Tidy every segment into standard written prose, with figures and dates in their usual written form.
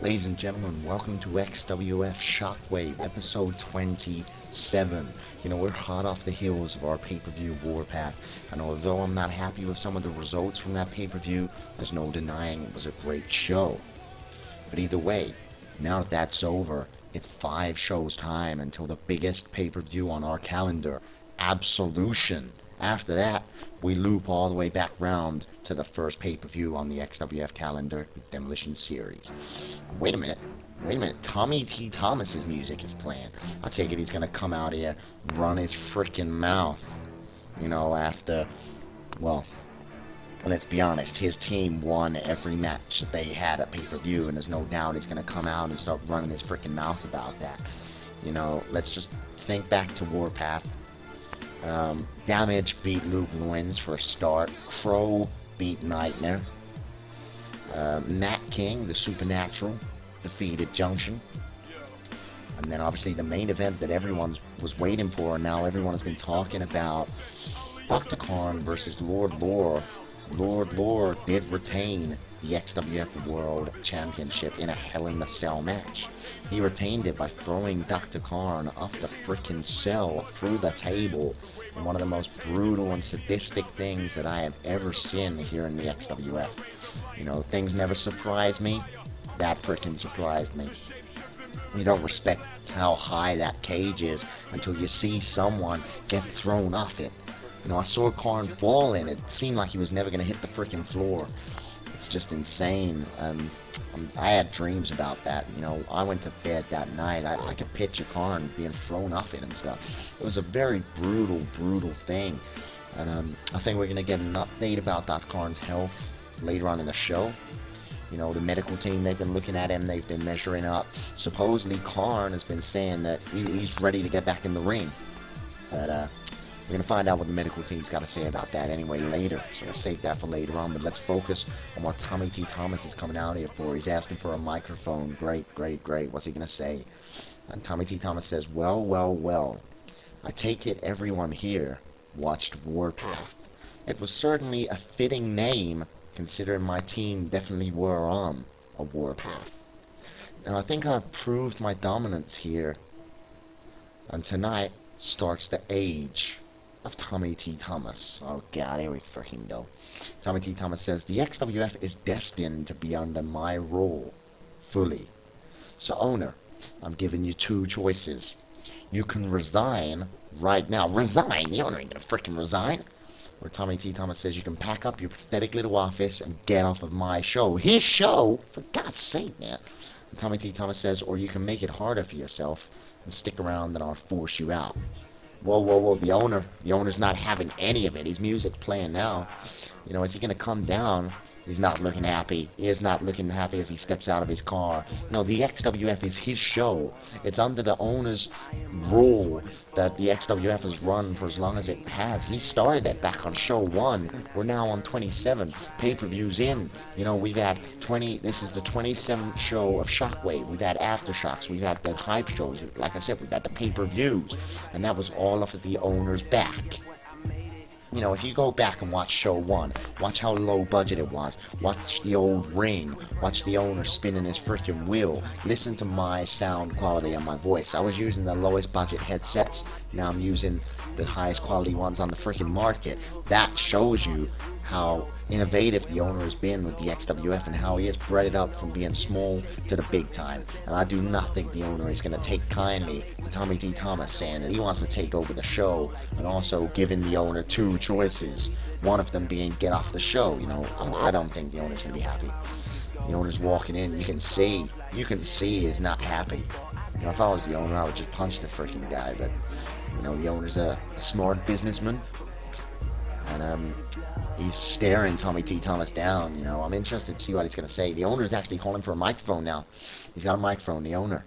Ladies and gentlemen, welcome to XWF Shockwave, episode 27. You know, we're hot off the heels of our pay-per-view Warpath, and although I'm not happy with some of the results from that pay-per-view, there's no denying it was a great show. But either way, now that that's over, it's 5 shows time until the biggest pay-per-view on our calendar, Absolution. After that, we loop all the way back round to the first pay-per-view on the XWF calendar, Demolition Series. Wait a minute, Tommy T. Thomas's music is playing. I take it he's gonna come out here, run his frickin' mouth, you know, after, well, let's be honest, his team won every match that they had at pay-per-view, and there's no doubt he's gonna come out and start running his frickin' mouth about that. You know, let's just think back to Warpath. Damage beat Luke Lewins for a start. Crow beat Nightmare. Matt King, the Supernatural, defeated Junction. And then obviously the main event that everyone was waiting for, and now everyone has been talking about, Dr. Khan versus Lord Lore. Lord Lore did retain the XWF World Championship in a Hell in a Cell match. He retained it by throwing Dr. Khan off the frickin' cell through the table in one of the most brutal and sadistic things that I have ever seen here in the XWF. You know, things never surprise me. That frickin' surprised me. You don't respect how high that cage is until you see someone get thrown off it. You know, I saw Khan fall and it seemed like he was never going to hit the frickin' floor. It's just insane. I had dreams about that. You know, I went to bed that night. I could picture Khan being thrown off it and stuff. It was a very brutal thing. And I think we're going to get an update about Dr. Khan's health later on in the show. You know, the medical team, they've been looking at him, they've been measuring up. Supposedly Khan has been saying that he's ready to get back in the ring. But we're going to find out what the medical team's got to say about that anyway later. So we'll save that for later on. But let's focus on what Tommy T. Thomas is coming out here for. He's asking for a microphone. Great. What's he going to say? And Tommy T. Thomas says, well. I take it everyone here watched Warpath. It was certainly a fitting name, considering my team definitely were on a Warpath. Now I think I've proved my dominance here. And tonight starts the age of Tommy T. Thomas. Oh god, here we freaking go. Tommy T. Thomas says, the XWF is destined to be under my rule, fully. So owner, I'm giving you 2 choices. You can resign right now. Resign? The owner ain't gonna freaking resign. Or Tommy T. Thomas says, you can pack up your pathetic little office and get off of my show. His show? For God's sake, man. And Tommy T. Thomas says, or you can make it harder for yourself and stick around and I'll force you out. Whoa, the owner's not having any of it. His music's playing now. You know, is he gonna come down? He's not looking happy. He is not looking happy as he steps out of his car. No, the XWF is his show. It's under the owner's rule that the XWF has run for as long as it has. He started that back on show 1. We're now on 27. Pay-per-views in. You know, we've had 20... This is the 27th show of Shockwave. We've had Aftershocks. We've had the hype shows. Like I said, we've had the pay-per-views. And that was all off of the owner's back. You know, if you go back and watch show 1, watch how low budget it was, watch the old ring, watch the owner spinning his freaking wheel, listen to my sound quality on my voice. I was using the lowest budget headsets, now I'm using the highest quality ones on the freaking market. That shows you how innovative the owner has been with the XWF and how he has bred it up from being small to the big time. And I do not think the owner is going to take kindly to Tommy T. Thomas saying that he wants to take over the show, and also giving the owner 2 choices, one of them being get off the show. You know, I don't think the owner's going to be happy. The owner's walking in, you can see he's not happy. You know, if I was the owner, I would just punch the freaking guy, but you know, the owner's a smart businessman, and he's staring Tommy T. Thomas down. You know, I'm interested to see what he's going to say. The owner's actually calling for a microphone now. He's got a microphone, the owner.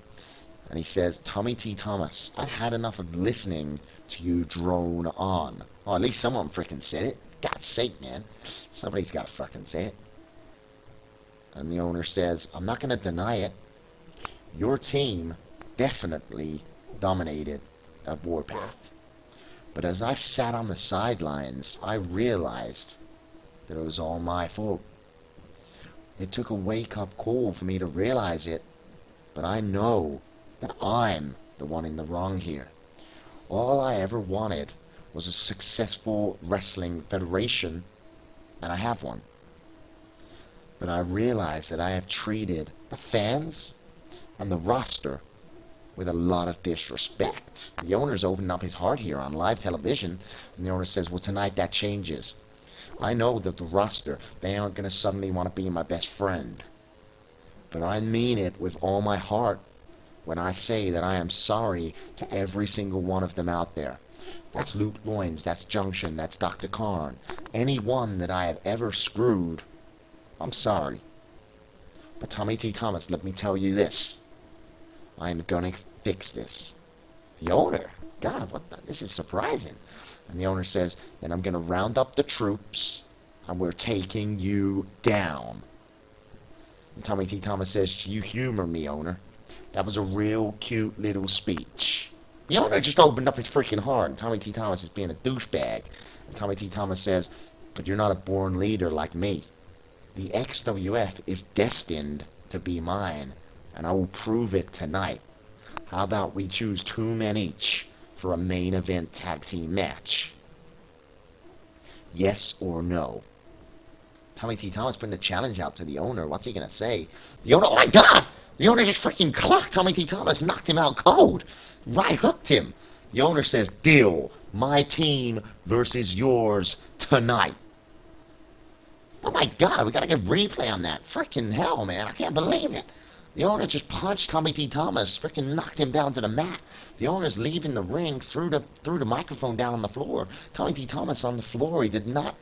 And he says, Tommy T. Thomas, I've had enough of listening to you drone on. Oh, at least someone freaking said it. God's sake, man. Somebody's got to fucking say it. And the owner says, I'm not going to deny it. Your team definitely dominated at Warpath. But as I sat on the sidelines, I realized that it was all my fault. It took a wake-up call for me to realize it, but I know that I'm the one in the wrong here. All I ever wanted was a successful wrestling federation, and I have one. But I realize that I have treated the fans and the roster with a lot of disrespect. The owner's opened up his heart here on live television, and the owner says, well, tonight that changes. I know that the roster, they aren't going to suddenly want to be my best friend. But I mean it with all my heart when I say that I am sorry to every single one of them out there. That's Luke Loins, that's Junction, that's Dr. Khan. Anyone that I have ever screwed, I'm sorry. But Tommy T. Thomas, let me tell you this. I'm gonna fix this. The owner, God, this is surprising. And the owner says, then I'm gonna round up the troops, and we're taking you down. And Tommy T. Thomas says, you humor me, owner. That was a real cute little speech. The owner just opened up his freaking heart, and Tommy T. Thomas is being a douchebag. And Tommy T. Thomas says, but you're not a born leader like me. The XWF is destined to be mine, and I will prove it tonight. How about we choose 2 men each for a main event tag team match? Yes or no? Tommy T. Thomas putting the challenge out to the owner. What's he gonna say? The owner, oh my God! The owner just freaking clocked Tommy T. Thomas, knocked him out cold. Right hooked him. The owner says, deal. My team versus yours tonight. Oh my God, we gotta get replay on that. Freaking hell, man. I can't believe it. The owner just punched Tommy T. Thomas, freaking knocked him down to the mat. The owner's leaving the ring, threw the microphone down on the floor. Tommy T. Thomas on the floor. He did not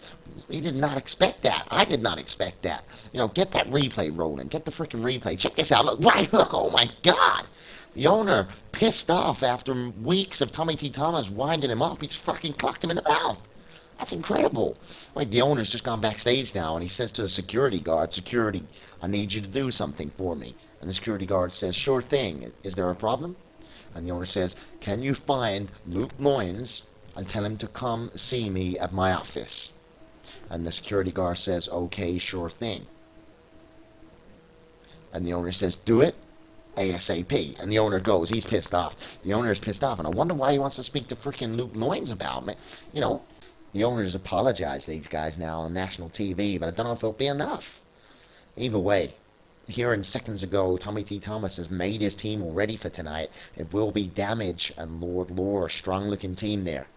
expect that. I did not expect that. You know, get that replay rolling. Get the freaking replay. Check this out. Look, right hook. Oh my God. The owner, pissed off after weeks of Tommy T. Thomas winding him up, he just fucking clocked him in the mouth. That's incredible. Like, the owner's just gone backstage now, and he says to the security guard, security, I need you to do something for me. And the security guard says, sure thing. Is there a problem? And the owner says, can you find Luke Loins and tell him to come see me at my office? And the security guard says, okay, sure thing. And the owner says, do it ASAP. And the owner goes, he's pissed off. The owner is pissed off, and I wonder why he wants to speak to freaking Luke Loins about me. You know, the owners apologize to these guys now on national TV, but I don't know if it'll be enough. Either way, hearing seconds ago, Tommy T. Thomas has made his team all ready for tonight. It will be Damage and Lord Lore, strong-looking team there.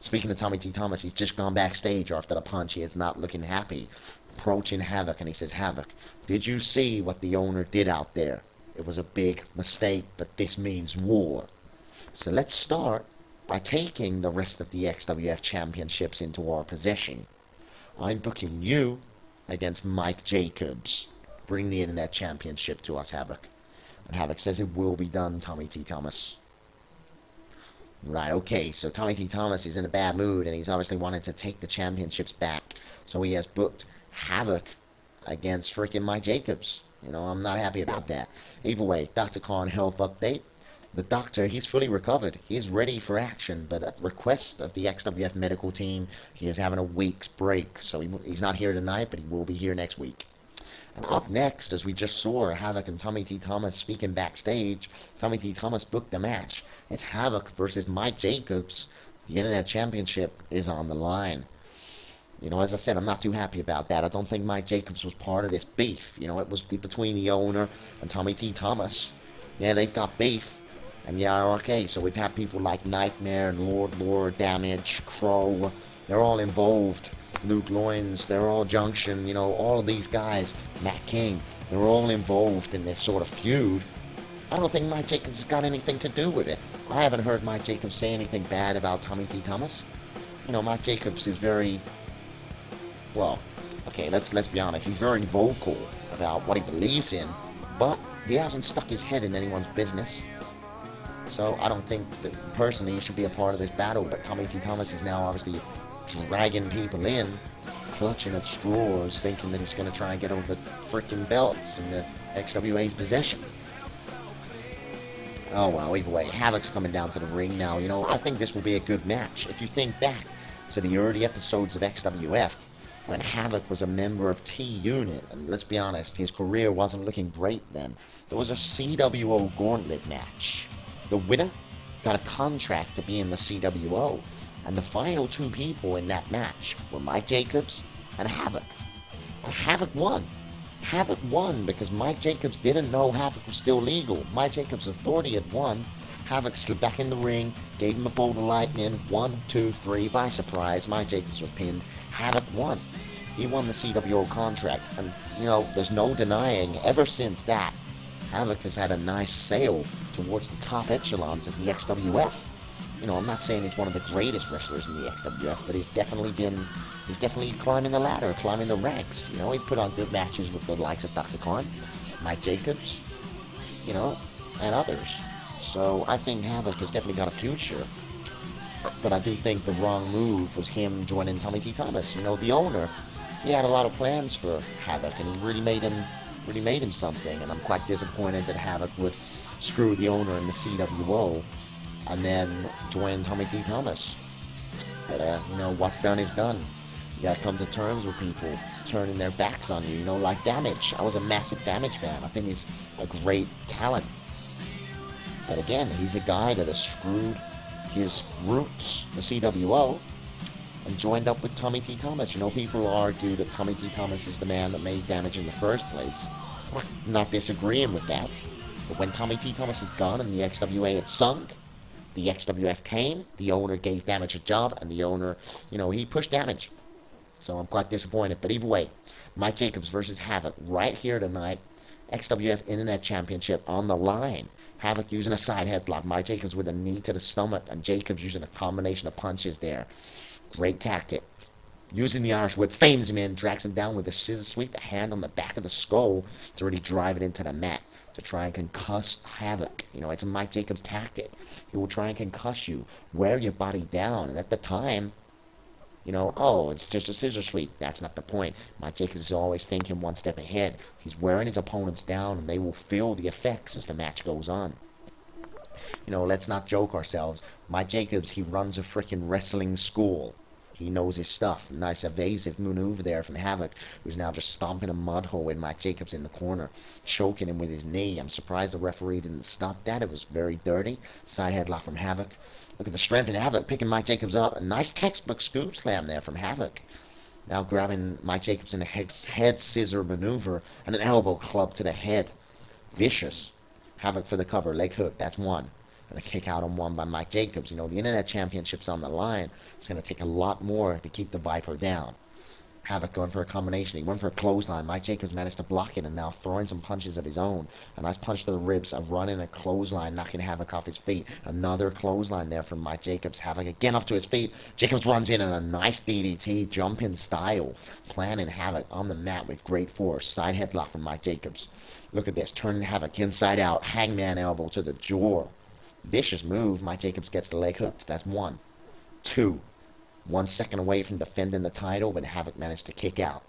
Speaking of Tommy T. Thomas, he's just gone backstage after the punch. He is not looking happy. Approaching Havoc, and he says, Havoc, did you see what the owner did out there? It was a big mistake, but this means war. So let's start by taking the rest of the XWF championships into our possession. I'm booking you against Mike Jacobs. Bring the Internet Championship to us, Havoc. And Havoc says it will be done, Tommy T. Thomas. Right, okay, so Tommy T. Thomas is in a bad mood, and he's obviously wanting to take the championships back. So he has booked Havoc against freaking Mike Jacobs. You know, I'm not happy about that. Either way, Dr. Khan health update. The doctor, he's fully recovered. He's ready for action, but at request of the XWF medical team, he is having a week's break. So he's not here tonight, but he will be here next week. And up next, as we just saw, Havoc and Tommy T. Thomas speaking backstage, Tommy T. Thomas booked the match. It's Havoc versus Mike Jacobs. The Internet Championship is on the line. You know, as I said, I'm not too happy about that. I don't think Mike Jacobs was part of this beef. You know, it was between the owner and Tommy T. Thomas. Yeah, they've got beef. And yeah, okay, so we've had people like Nightmare and Lord, Damage, Crow. They're all involved. Luke Loins, they're all Junction, you know, all of these guys. Matt King, they're all involved in this sort of feud. I don't think Mike Jacobs has got anything to do with it. I haven't heard Mike Jacobs say anything bad about Tommy T. Thomas. You know, Mike Jacobs is very... Well, okay, let's be honest. He's very vocal about what he believes in, but he hasn't stuck his head in anyone's business. So I don't think that personally he should be a part of this battle, but Tommy T. Thomas is now obviously dragging people in, clutching at straws, thinking that he's going to try and get over the freaking belts in the XWA's possession. Oh well, either way, Havoc's coming down to the ring now. You know, I think this will be a good match. If you think back to the early episodes of XWF, when Havoc was a member of T-Unit, and let's be honest, his career wasn't looking great then. There was a CWO Gauntlet match. The winner got a contract to be in the CWO, and the final two people in that match were Mike Jacobs and Havoc. And Havoc won. Havoc won because Mike Jacobs didn't know Havoc was still legal. Mike Jacobs' authority had won. Havoc slipped back in the ring, gave him a bolt of lightning, 1, 2, 3, by surprise. Mike Jacobs was pinned. Havoc won. He won the CWO contract, and, there's no denying, ever since that, Havoc has had a nice sail towards the top echelons of the XWF. I'm not saying he's one of the greatest wrestlers in the XWF, but he's definitely climbing the ladder, climbing the ranks. He put on good matches with the likes of Dr. Khan, Mike Jacobs, and others. So I think Havoc has definitely got a future. But I do think the wrong move was him joining Tommy T. Thomas. The owner, he had a lot of plans for Havoc, and he really made him something. And I'm quite disappointed that Havoc would screw the owner in the CWO and then join Tommy T. Thomas. But what's done is done. You gotta come to terms with people turning their backs on you. Like Damage. I was a massive Damage fan. I think he's a great talent. But again, he's a guy that has screwed his roots, the CWO, and joined up with Tommy T. Thomas. People argue that Tommy T. Thomas is the man that made Damage in the first place. I'm not disagreeing with that. But when Tommy T. Thomas is gone and the XWA had sunk, the XWF came, the owner gave Damage a job, and the owner, he pushed Damage. So I'm quite disappointed. But either way, Mike Jacobs versus Havoc right here tonight. XWF Internet Championship on the line. Havoc using a side headlock. Mike Jacobs with a knee to the stomach, and Jacobs using a combination of punches there. Great tactic. Using the Irish Whip, fames him in, drags him down with a scissor sweep, a hand on the back of the skull to really drive it into the mat to try and concuss Havoc. It's a Mike Jacobs tactic. He will try and concuss you, wear your body down, and at the time, it's just a scissor sweep. That's not the point. Mike Jacobs is always thinking one step ahead. He's wearing his opponents down, and they will feel the effects as the match goes on. Let's not joke ourselves. Mike Jacobs, he runs a freaking wrestling school. He knows his stuff. Nice evasive maneuver there from Havoc, who's now just stomping a mud hole with Mike Jacobs in the corner, choking him with his knee. I'm surprised the referee didn't stop that. It was very dirty. Side headlock from Havoc. Look at the strength in Havoc, picking Mike Jacobs up. A nice textbook scoop slam there from Havoc. Now grabbing Mike Jacobs in a head scissor maneuver and an elbow club to the head. Vicious. Havoc for the cover, leg hook, that's one. And a kick out on one by Mike Jacobs. The Internet Championship's on the line. It's going to take a lot more to keep the Viper down. Havoc going for a combination. He went for a clothesline. Mike Jacobs managed to block it and now throwing some punches of his own. A nice punch to the ribs, a run and a clothesline, knocking Havoc off his feet. Another clothesline there from Mike Jacobs. Havoc again up to his feet. Jacobs runs in a nice DDT, jump-in style, planting Havoc on the mat with great force. Side headlock from Mike Jacobs. Look at this, turning Havoc inside out, hangman elbow to the jaw. Vicious move. Mike Jacobs gets the leg hooked. That's 1, 2. 1 second away from defending the title, but Havoc managed to kick out.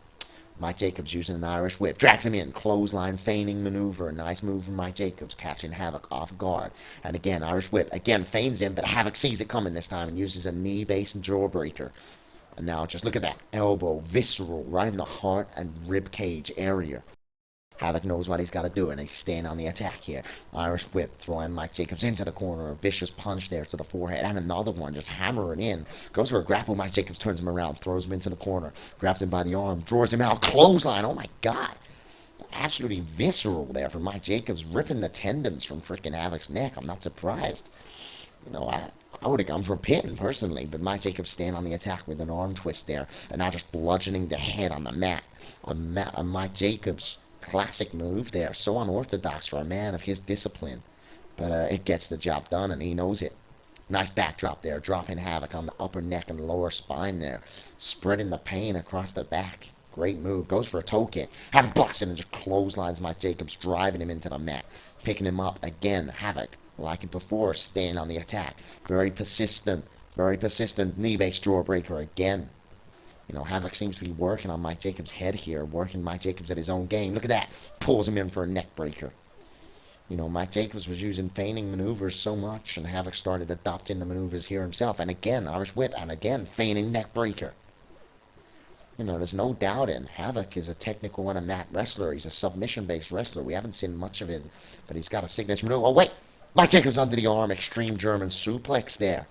Mike Jacobs using an Irish Whip. Drags him in. Clothesline feigning maneuver. Nice move from Mike Jacobs, catching Havoc off guard. And again, Irish Whip. Again, feigns him, but Havoc sees it coming this time and uses a knee-based jawbreaker. And now just look at that. Elbow, visceral, right in the heart and rib cage area. Havoc knows what he's got to do, and he's staying on the attack here. Irish Whip, throwing Mike Jacobs into the corner. A vicious punch there to the forehead, and another one, just hammering in. Goes for a grapple. Mike Jacobs turns him around, throws him into the corner, grabs him by the arm, draws him out. Clothesline, oh my God. Absolutely visceral there from Mike Jacobs, ripping the tendons from freaking Havoc's neck. I'm not surprised. I would have gone for a pin, personally, but Mike Jacobs staying on the attack with an arm twist there, and now just bludgeoning the head on the mat. On Mike Jacobs. Classic move there, so unorthodox for a man of his discipline, but it gets the job done, and he knows it. Nice backdrop there, dropping Havoc on the upper neck and lower spine there, spreading the pain across the back. Great move. Goes for a toe kick. Havoc blocks it and just clotheslines Mike Jacobs, driving him into the mat, picking him up again. Havoc, like it before, staying on the attack. Very persistent knee-based jawbreaker again. Havoc seems to be working on Mike Jacobs' head here, working Mike Jacobs at his own game. Look at that. Pulls him in for a neck breaker. Mike Jacobs was using feigning maneuvers so much, and Havoc started adopting the maneuvers here himself. And again, Irish Whip, and again, feigning neck breaker. You know, there's no doubt in Havoc is a technical and a mat wrestler. He's a submission-based wrestler. We haven't seen much of it, but he's got a signature move. Oh, wait! Mike Jacobs under the arm. Extreme German suplex there.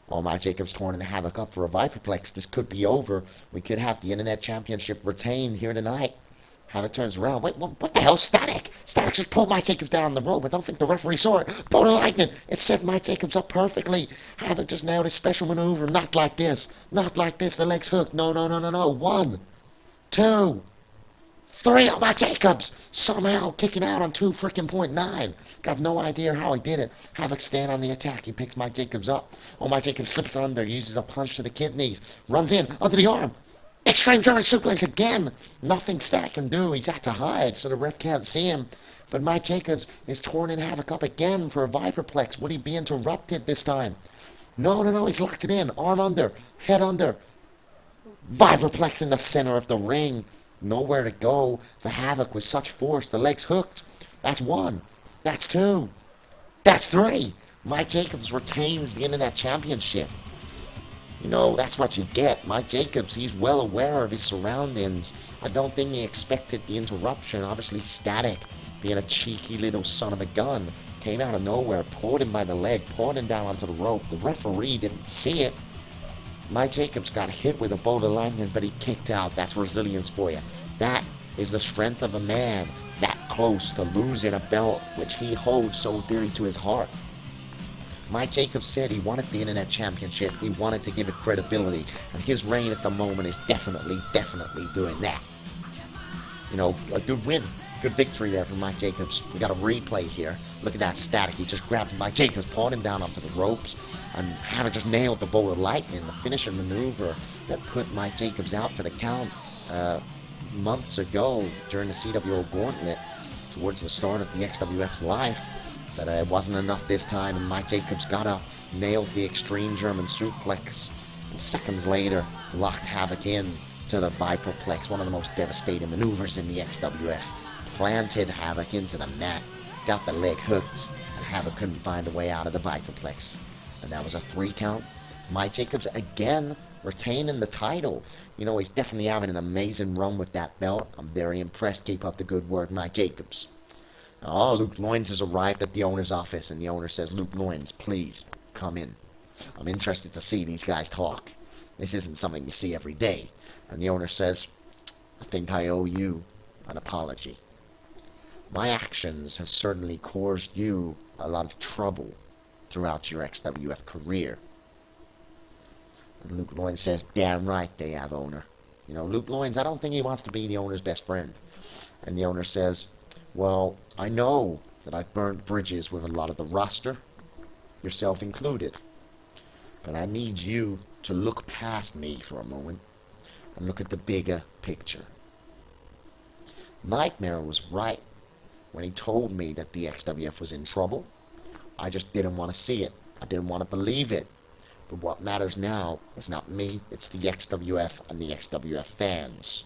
Oh, Mike Jacobs torn Havoc up for a Viperplex. This could be over. We could have the Internet Championship retained here tonight. Havoc turns around. Wait, what the hell? Static! Static just pulled Mike Jacobs down the rope. I don't think the referee saw it. Bolt of lightning! It set Mike Jacobs up perfectly. Havoc just nailed his special maneuver. Not like this. Not like this. The leg's hooked. No. 1, 2, 3. Oh, Mike Jacobs! Somehow kicking out on 2.9. Got no idea how he did it. Havoc stand on the attack. He picks Mike Jacobs up. Oh, Mike Jacobs slips under. Uses a punch to the kidneys. Runs in. Under the arm. Extreme German suplex again. Nothing Stack can do. He's had to hide so the ref can't see him. But Mike Jacobs is torn Havoc up again for a Viperplex. Would he be interrupted this time? No. He's locked it in. Arm under. Head under. Viperplex in the center of the ring. Nowhere to go for Havoc with such force. The leg's hooked. That's 1. That's 2. That's 3. Mike Jacobs retains the Internet Championship. You know, that's what you get. Mike Jacobs, he's well aware of his surroundings. I don't think he expected the interruption. Obviously, Static, being a cheeky little son of a gun, came out of nowhere, pulled him by the leg, pulled him down onto the rope. The referee didn't see it. Mike Jacobs got hit with a bolt of lightning, but he kicked out. That's resilience for you. That is the strength of a man that close to losing a belt which he holds so dearly to his heart. Mike Jacobs said he wanted the Internet Championship. He wanted to give it credibility. And his reign at the moment is definitely doing that. You know, a good win. Good victory there for Mike Jacobs. We got a replay here. Look at that Static. He just grabbed Mike Jacobs, pulled him down onto the ropes, and Havoc just nailed the bolt of lightning, the finishing maneuver that put Mike Jacobs out for the count months ago during the CWO Gauntlet towards the start of the XWF's life. But it wasn't enough this time, and Mike Jacobs got up, nailed the Extreme German suplex, and seconds later locked Havoc in to the Viperplex, one of the most devastating maneuvers in the XWF. Planted Havoc into the mat, got the leg hooked, and Havoc couldn't find a way out of the Viperplex. And that was a 3 count. Mike Jacobs again retaining the title. You know, he's definitely having an amazing run with that belt. I'm very impressed. Keep up the good work, Mike Jacobs. Oh, Luke Loins has arrived at the owner's office, and the owner says, Luke Loins, please, come in. I'm interested to see these guys talk. This isn't something you see every day. And the owner says, I think I owe you an apology. My actions have certainly caused you a lot of trouble throughout your XWF career. And Luke Loins says, damn right they have, owner. You know, Luke Loins, I don't think he wants to be the owner's best friend. And the owner says, well, I know that I've burned bridges with a lot of the roster, yourself included. But I need you to look past me for a moment and look at the bigger picture. Nightmare was right when he told me that the XWF was in trouble. I just didn't want to see it. I didn't want to believe it. But what matters now is not me, it's the XWF and the XWF fans.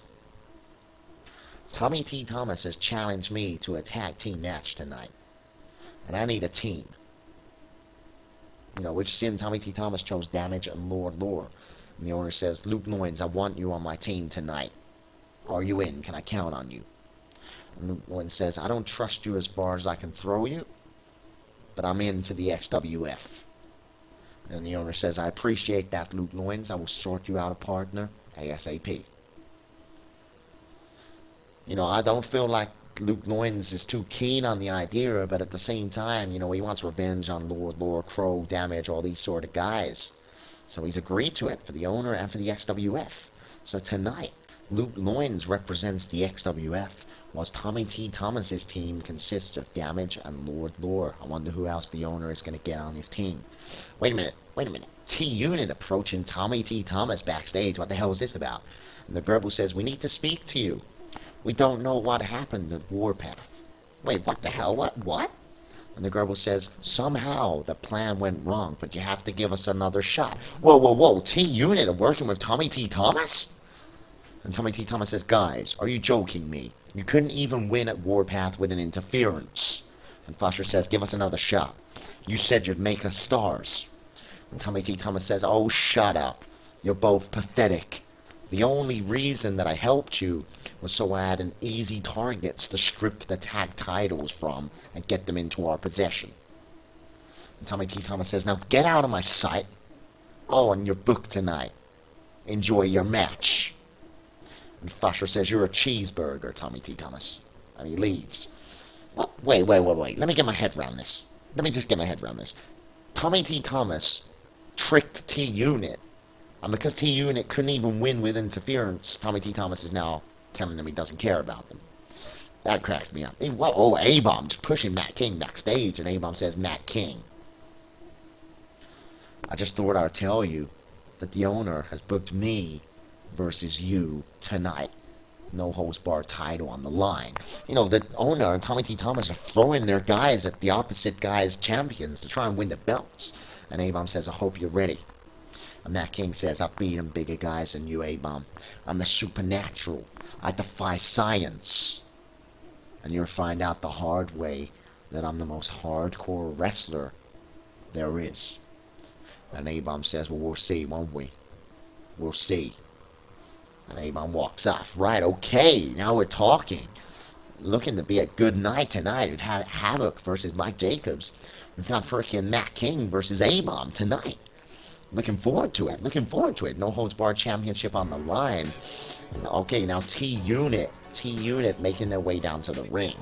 Tommy T. Thomas has challenged me to a tag team match tonight. And I need a team. You know, we've seen Tommy T. Thomas chose Damage and Lord Lore. And the owner says, Luke Loins, I want you on my team tonight. Are you in? Can I count on you? And Luke Loins says, I don't trust you as far as I can throw you, but I'm in for the XWF. And the owner says, I appreciate that, Luke Loins. I will sort you out a partner ASAP. You know, I don't feel like Luke Loins is too keen on the idea, but at the same time, you know, he wants revenge on Lord Lore, Crow, Damage, all these sort of guys. So he's agreed to it for the owner and for the XWF. So tonight, Luke Loins represents the XWF, whilst Tommy T. Thomas's team consists of Damage and Lord Lore. I wonder who else the owner is going to get on his team. Wait a minute. T-Unit approaching Tommy T. Thomas backstage. What the hell is this about? And the Gerbil says, we need to speak to you. We don't know what happened at Warpath. Wait, what the hell? What? And the Gerbil says, somehow the plan went wrong, but you have to give us another shot. Whoa. T-Unit are working with Tommy T. Thomas? And Tommy T. Thomas says, guys, are you joking me? You couldn't even win at Warpath with an interference. And Foster says, give us another shot. You said you'd make us stars. And Tommy T. Thomas says, oh, shut up. You're both pathetic. The only reason that I helped you was so I had an easy targets to strip the tag titles from and get them into our possession. And Tommy T. Thomas says, now get out of my sight. Oh, and you're booked tonight. Enjoy your match. And Fusher says, you're a cheeseburger, Tommy T. Thomas. And he leaves. Well, wait. Let me get my head around this. Let me just get my head around this. Tommy T. Thomas tricked T-Unit. And because T-Unit couldn't even win with interference, Tommy T. Thomas is now telling them he doesn't care about them. That cracks me up. Oh, A-Bomb's pushing Matt King backstage, and A-Bomb says, Matt King, I just thought I'd tell you that the owner has booked me versus you tonight. No holds barred title on the line. You know, the owner and Tommy T. Thomas are throwing their guys at the opposite guys' champions to try and win the belts. And A-Bomb says, I hope you're ready. And Matt King says, I've beaten bigger guys than you, A-Bomb. I'm the supernatural. I defy science. And you'll find out the hard way that I'm the most hardcore wrestler there is. And A-Bomb says, well, we'll see, won't we? We'll see. And A-Bomb walks off. Right, okay, now we're talking. Looking to be a good night tonight. We've had Havoc versus Mike Jacobs. We've got freaking Matt King versus A-Bomb tonight. Looking forward to it. No holds barred championship on the line. Okay, now T-Unit making their way down to the ring.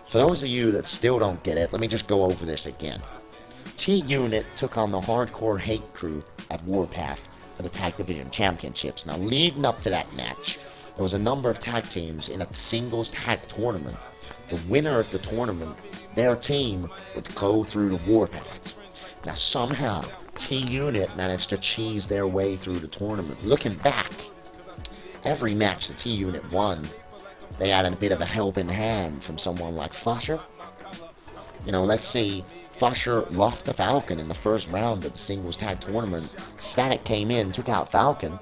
For those of you that still don't get it, let me just go over this again. T-Unit took on the Hardcore Hate Crew at Warpath for the Tag Division Championships. Now, leading up to that match, there was a number of tag teams in a singles tag tournament. The winner of the tournament, their team would go through the Warpath. Now, somehow, T-Unit managed to cheese their way through the tournament. Looking back, every match the T-Unit won, they had a bit of a helping hand from someone like Fusher. You know, let's see, Fusher lost to Falcon in the first round of the singles tag tournament. Static came in, took out Falcon,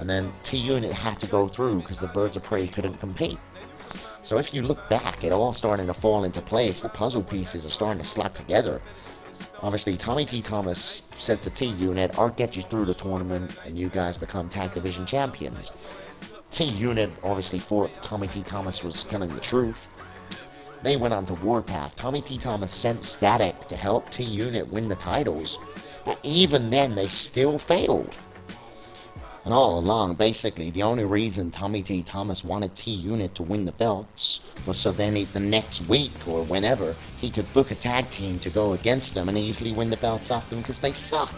and then T-Unit had to go through because the Birds of Prey couldn't compete. So if you look back, it all starting to fall into place. The puzzle pieces are starting to slot together. Obviously, Tommy T. Thomas said to T-Unit, I'll get you through the tournament and you guys become tag division champions. T-Unit obviously thought Tommy T. Thomas was telling the truth. They went on to Warpath. Tommy T. Thomas sent Static to help T-Unit win the titles, but even then they still failed. And all along, basically, the only reason Tommy T. Thomas wanted T-Unit to win the belts was so then the next week or whenever he could book a tag team to go against them and easily win the belts off them because they suck.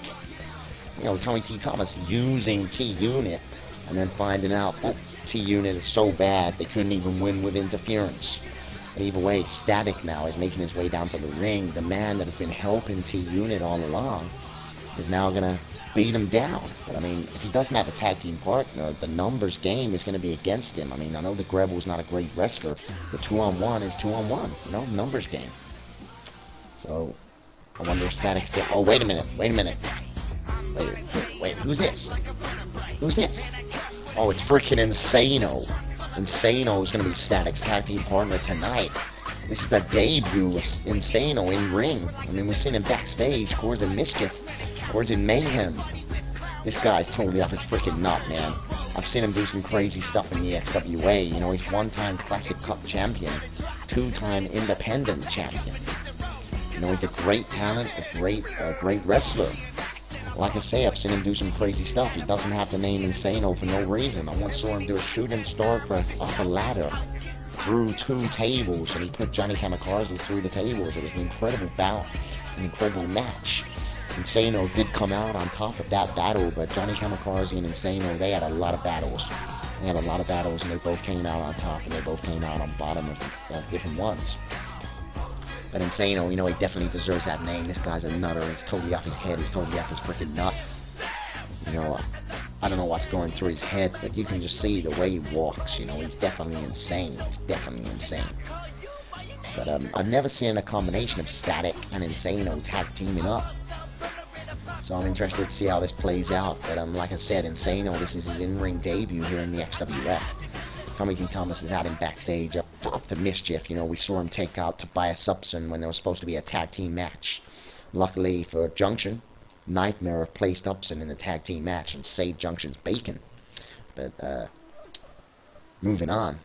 You know, Tommy T. Thomas using T-Unit and then finding out that T-Unit is so bad they couldn't even win with interference. But either way, Static now is making his way down to the ring. The man that has been helping T-Unit all along is now going to beat him down. But I mean, if he doesn't have a tag team partner, the numbers game is going to be against him. I mean, I know the Grebel's not a great wrestler, but 2-on-1 is 2-on-1, you know, numbers game. So, I wonder if Static's still... Oh, wait a minute. Wait, who's this? Oh, it's freaking Insano. Insano is going to be Static's tag team partner tonight. This is the debut of Insano in ring. I mean, we've seen him backstage, causing mischief, causing mayhem. This guy's totally off his freaking nut, man. I've seen him do some crazy stuff in the XWA. You know, he's one-time Classic Cup champion, two-time independent champion. You know, he's a great talent, a great wrestler. Like I say, I've seen him do some crazy stuff. He doesn't have the name Insano for no reason. I once saw him do a shooting star press off a ladder through 2 tables, and he put Johnny Kamikaze through the tables. It was an incredible bout, an incredible match. Insano did come out on top of that battle, but Johnny Kamikaze and Insano, they had a lot of battles. And they both came out on top, and they both came out on bottom of different ones. But Insano, you know, he definitely deserves that name. This guy's a nutter. He's totally off his head. He's totally off his freaking nut. You know, I don't know what's going through his head, but you can just see the way he walks. You know, he's definitely insane. But I've never seen a combination of Static and Insano tag teaming up. So I'm interested to see how this plays out. But like I said, Insano, this is his in-ring debut here in the XWF. Tommy T. Thomas has had him backstage up to mischief. You know, we saw him take out Tobias Upson when there was supposed to be a tag team match. Luckily for Junction, Nightmare have placed Upson in the tag team match and saved Junction's bacon. But moving on.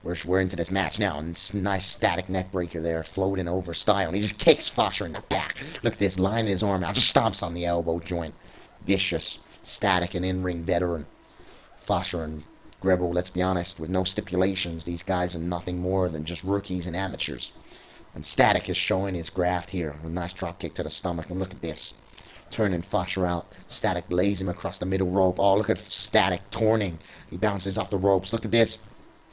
We're into this match now, and it's a nice static neck breaker there, floating over Style, and he just kicks Fosher in the back. Look at this, lining his arm out, just stomps on the elbow joint. Vicious, static, and in-ring veteran. Fosher and Gribble, let's be honest, with no stipulations, these guys are nothing more than just rookies and amateurs. And Static is showing his graft here, with a nice drop kick to the stomach, and look at this. Turning Fosher out, Static lays him across the middle rope. Oh, look at Static torning. He bounces off the ropes, look at this.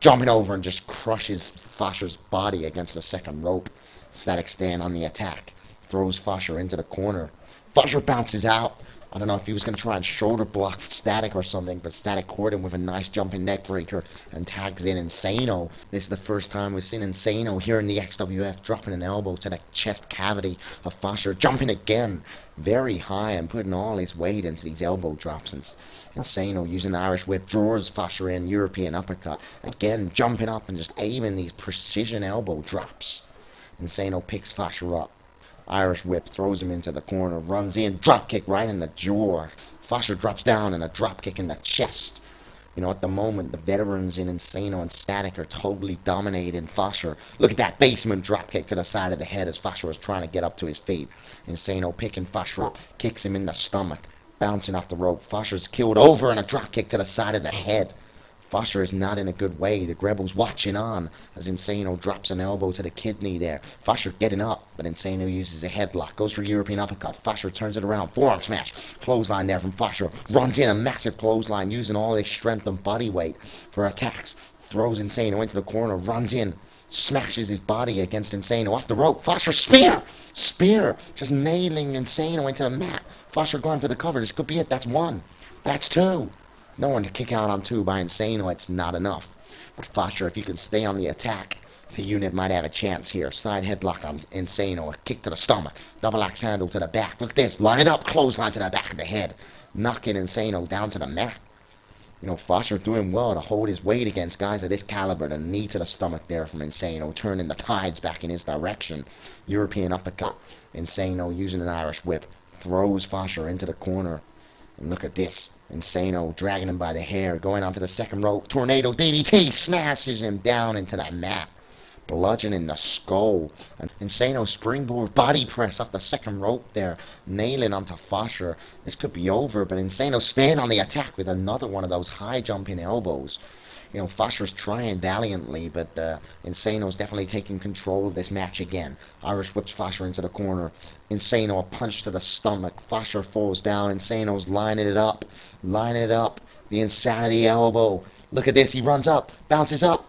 Jumping over and just crushes Fosher's body against the second rope. Static staying on the attack. Throws Fosher into the corner. Fosher bounces out. I don't know if he was going to try and shoulder block Static or something, but Static caught him with a nice jumping neck breaker and tags in Insano. This is the first time we've seen Insano here in the XWF dropping an elbow to the chest cavity of Fosher. Jumping again very high and putting all his weight into these elbow drops. And Insano using the Irish whip draws Fosher in, European uppercut. Again jumping up and just aiming these precision elbow drops. Insano picks Fosher up. Irish whip, throws him into the corner, runs in, drop kick right in the jaw. Fosher drops down and a drop kick in the chest. You know, at the moment, the veterans in Insano and Static are totally dominating Fosher. Look at that basement drop kick to the side of the head as Fosher was trying to get up to his feet. Insano picking Fosher up, kicks him in the stomach, bouncing off the rope. Fosher's killed over and a drop kick to the side of the head. Fosher is not in a good way. The Grebel's watching on as Insano drops an elbow to the kidney there. Fosher getting up, but Insano uses a headlock. Goes for European uppercut. Fosher turns it around. Forearm smash. Clothesline there from Fosher. Runs in a massive clothesline using all his strength and body weight for attacks. Throws Insano into the corner. Runs in. Smashes his body against Insano off the rope. Fosher spear! Spear! Just nailing Insano into the mat. Fosher going for the cover. This could be it. That's one. That's two. No one to kick out on two by Insano, it's not enough. But Fosher, if you can stay on the attack, the unit might have a chance here. Side headlock on Insano, a kick to the stomach, double axe handle to the back. Look at this, line it up, clothesline to the back of the head, knocking Insano down to the mat. You know, Fosher doing well to hold his weight against guys of this caliber. The knee to the stomach there from Insano, turning the tides back in his direction. European uppercut. Insano using an Irish whip, throws Fosher into the corner. And look at this. Insano dragging him by the hair, going onto the second rope. Tornado DDT smashes him down into the mat. Bludgeoning the skull. And Insano springboard body press off the second rope there, nailing onto Fosher. This could be over, but Insano staying on the attack with another one of those high jumping elbows. You know, Fosher's trying valiantly, but Insano's definitely taking control of this match again. Irish whips Fosher into the corner. Insano a punch to the stomach. Fosher falls down. Insano's lining it up. Lining it up. The Insanity elbow. Look at this. He runs up. Bounces up.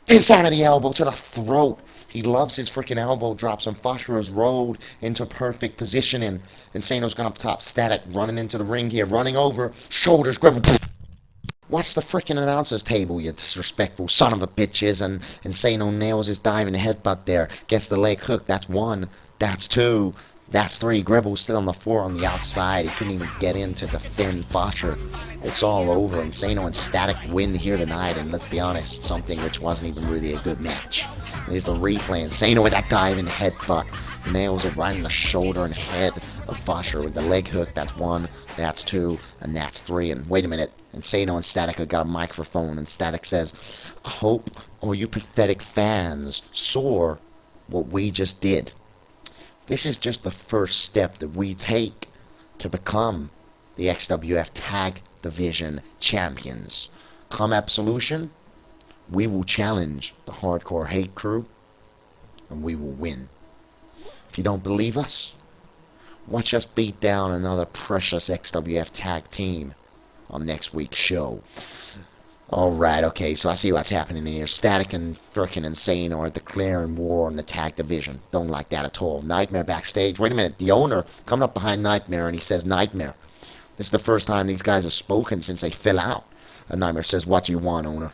Insanity elbow to the throat. He loves his freaking elbow drops, and Fosher has rolled into perfect positioning. Insano's gone up top. Static running into the ring here. Running over. Shoulders grab. Watch the frickin' announcer's table, you disrespectful son of a bitches. And Insano nails his diving headbutt there. Gets the leg hook. That's one. That's two. That's three. Grebel's still on the floor on the outside. He couldn't even get in to defend Fosher. It's all over. Insano and Static win here tonight. And let's be honest, something which wasn't even really a good match. Here's the replay. Insano with that diving headbutt. Nails it right in the shoulder and head of Fosher with the leg hook. That's one. That's two. And that's three. And wait a minute. Insano and Static have got a microphone, and Static says, I hope all you pathetic fans saw what we just did. This is just the first step that we take to become the XWF Tag Division Champions. Come Absolution, we will challenge the Hardcore Hate Crew, and we will win. If you don't believe us, watch us beat down another precious XWF tag team on next week's show. Alright, okay, so I see what's happening here. Static and frickin' Insano are declaring war on the tag division. Don't like that at all. Nightmare backstage. Wait a minute, the owner coming up behind Nightmare, and he says, Nightmare, this is the first time these guys have spoken since they fell out. And Nightmare says, what do you want, owner?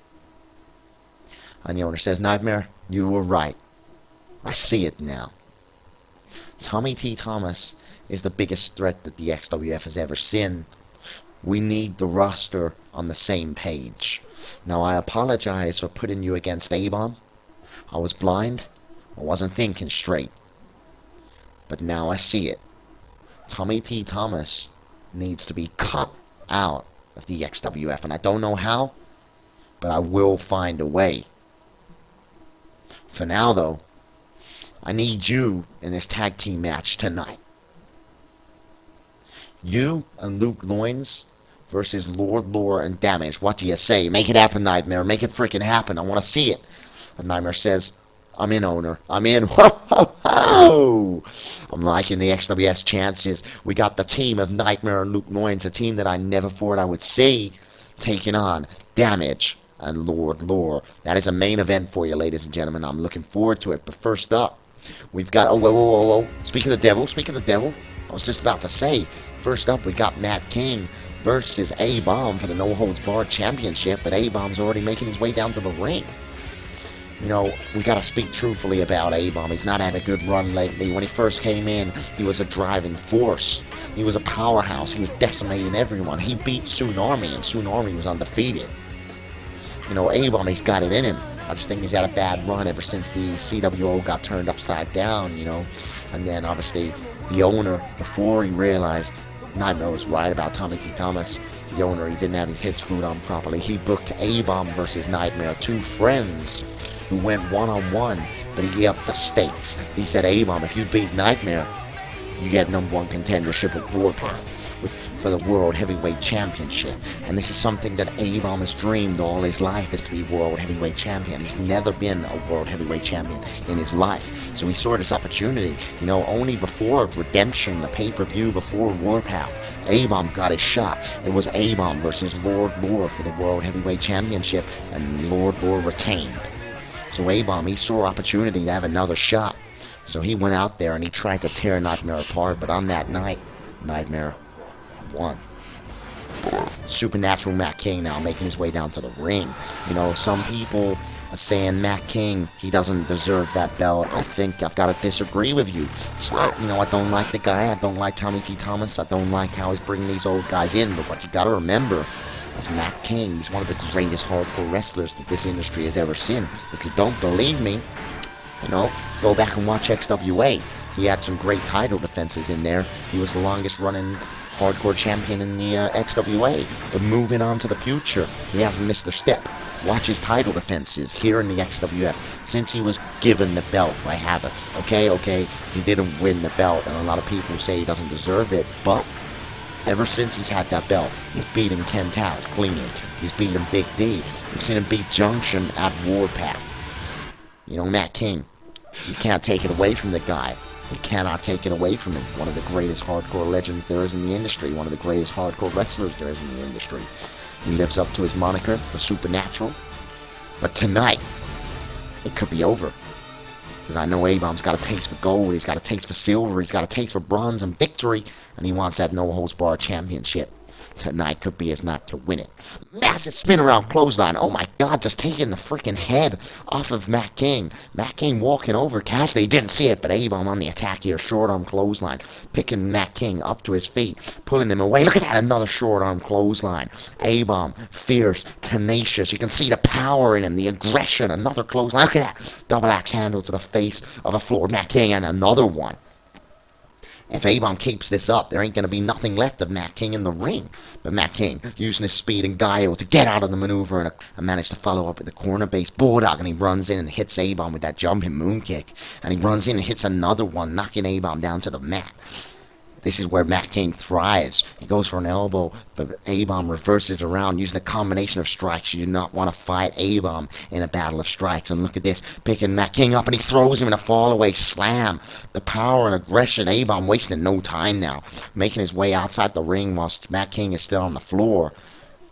And the owner says, Nightmare, you were right. I see it now. Tommy T. Thomas is the biggest threat that the XWF has ever seen. We need the roster on the same page. Now, I apologize for putting you against Avon. I was blind. I wasn't thinking straight. But now I see it. Tommy T. Thomas needs to be cut out of the XWF, and I don't know how, but I will find a way. For now, though, I need you in this tag team match tonight. You and Luke Loins versus Lord Lore and Damage. What do you say? Make it happen, Nightmare. Make it freaking happen. I want to see it. And Nightmare says, I'm in, owner. I'm in. Whoa, ho, ho. I'm liking the XWF's chances. We got the team of Nightmare and Luke Loins, a team that I never thought I would see, taking on Damage and Lord Lore. That is a main event for you, ladies and gentlemen. I'm looking forward to it. But first up, we've got... Oh, whoa, whoa, whoa, whoa. Speak of the devil. Speak of the devil. I was just about to say, first up, we got Matt King versus A-Bomb for the No Holds Barred Championship, but A-Bomb's already making his way down to the ring. You know, we gotta speak truthfully about A-Bomb. He's not had a good run lately. When he first came in, he was a driving force. He was a powerhouse. He was decimating everyone. He beat Tsunami, and Tsunami was undefeated. You know, A-Bomb, he's got it in him. I just think he's had a bad run ever since the CWO got turned upside down, you know. And then, obviously, the owner, before he realized Nightmare was right about Tommy T. Thomas, the owner, he didn't have his head screwed on properly. He booked A-Bomb versus Nightmare, two friends who went one-on-one, but he upped the stakes. He said, A-Bomb, if you beat Nightmare, you get #1 contendership of Warpath for the World Heavyweight Championship. And this is something that A-Bomb has dreamed all his life, is to be World Heavyweight Champion. He's never been a World Heavyweight Champion in his life. So he saw this opportunity. You know, only before Redemption, the pay-per-view before Warpath, A-Bomb got his shot. It was A-Bomb versus Lord Lore for the World Heavyweight Championship, and Lord Lore retained. So A-Bomb, he saw opportunity to have another shot. So he went out there and he tried to tear Nightmare apart, but on that night, Nightmare won. Supernatural Matt King now making his way down to the ring. You know, some people are saying Matt King, he doesn't deserve that belt. I think I've got to disagree with you. So, you know, I don't like the guy. I don't like Tommy T. Thomas. I don't like how he's bringing these old guys in. But what you got to remember is Matt King, he's one of the greatest hardcore wrestlers that this industry has ever seen. If you don't believe me, you know, go back and watch XWA. He had some great title defenses in there. He was the longest running hardcore champion in the XWA. But moving on to the future, he hasn't missed a step. Watch his title defenses here in the XWF since he was given the belt by Havoc. Okay, he didn't win the belt, and a lot of people say he doesn't deserve it, but ever since he's had that belt, he's beaten Ken Towers cleanly. He's beaten Big D. We've seen him beat Junction at Warpath. You know, Matt King, you can't take it away from the guy. You cannot take it away from him. One of the greatest hardcore legends there is in the industry. One of the greatest hardcore wrestlers there is in the industry. He lives up to his moniker, the Supernatural. But tonight, it could be over. Because I know A-Bomb's got a taste for gold, he's got a taste for silver, he's got a taste for bronze and victory, and he wants that No Holds Barred Championship. Tonight could be his night to win it. Massive spin around clothesline. Oh my god, just taking the freaking head off of Matt King. Matt King walking over casually. He didn't see it, but A-Bomb on the attack here. Short arm clothesline. Picking Matt King up to his feet. Pulling him away. Look at that, another short arm clothesline. A-Bomb, fierce, tenacious. You can see the power in him, the aggression. Another clothesline. Look at that. Double axe handle to the face of a floored Matt King, and another one. If A-Bomb keeps this up, there ain't going to be nothing left of Matt King in the ring. But Matt King, using his speed and guile to get out of the maneuver and manage to follow up with the corner-based bulldog, and he runs in and hits A-Bomb with that jumping moon kick. And he runs in and hits another one, knocking A-Bomb down to the mat. This is where Matt King thrives. He goes for an elbow, but A-Bomb reverses around using a combination of strikes. You do not want to fight A-Bomb in a battle of strikes. And look at this, picking Matt King up, and he throws him in a fall-away slam. The power and aggression, A-Bomb wasting no time now, making his way outside the ring whilst Matt King is still on the floor.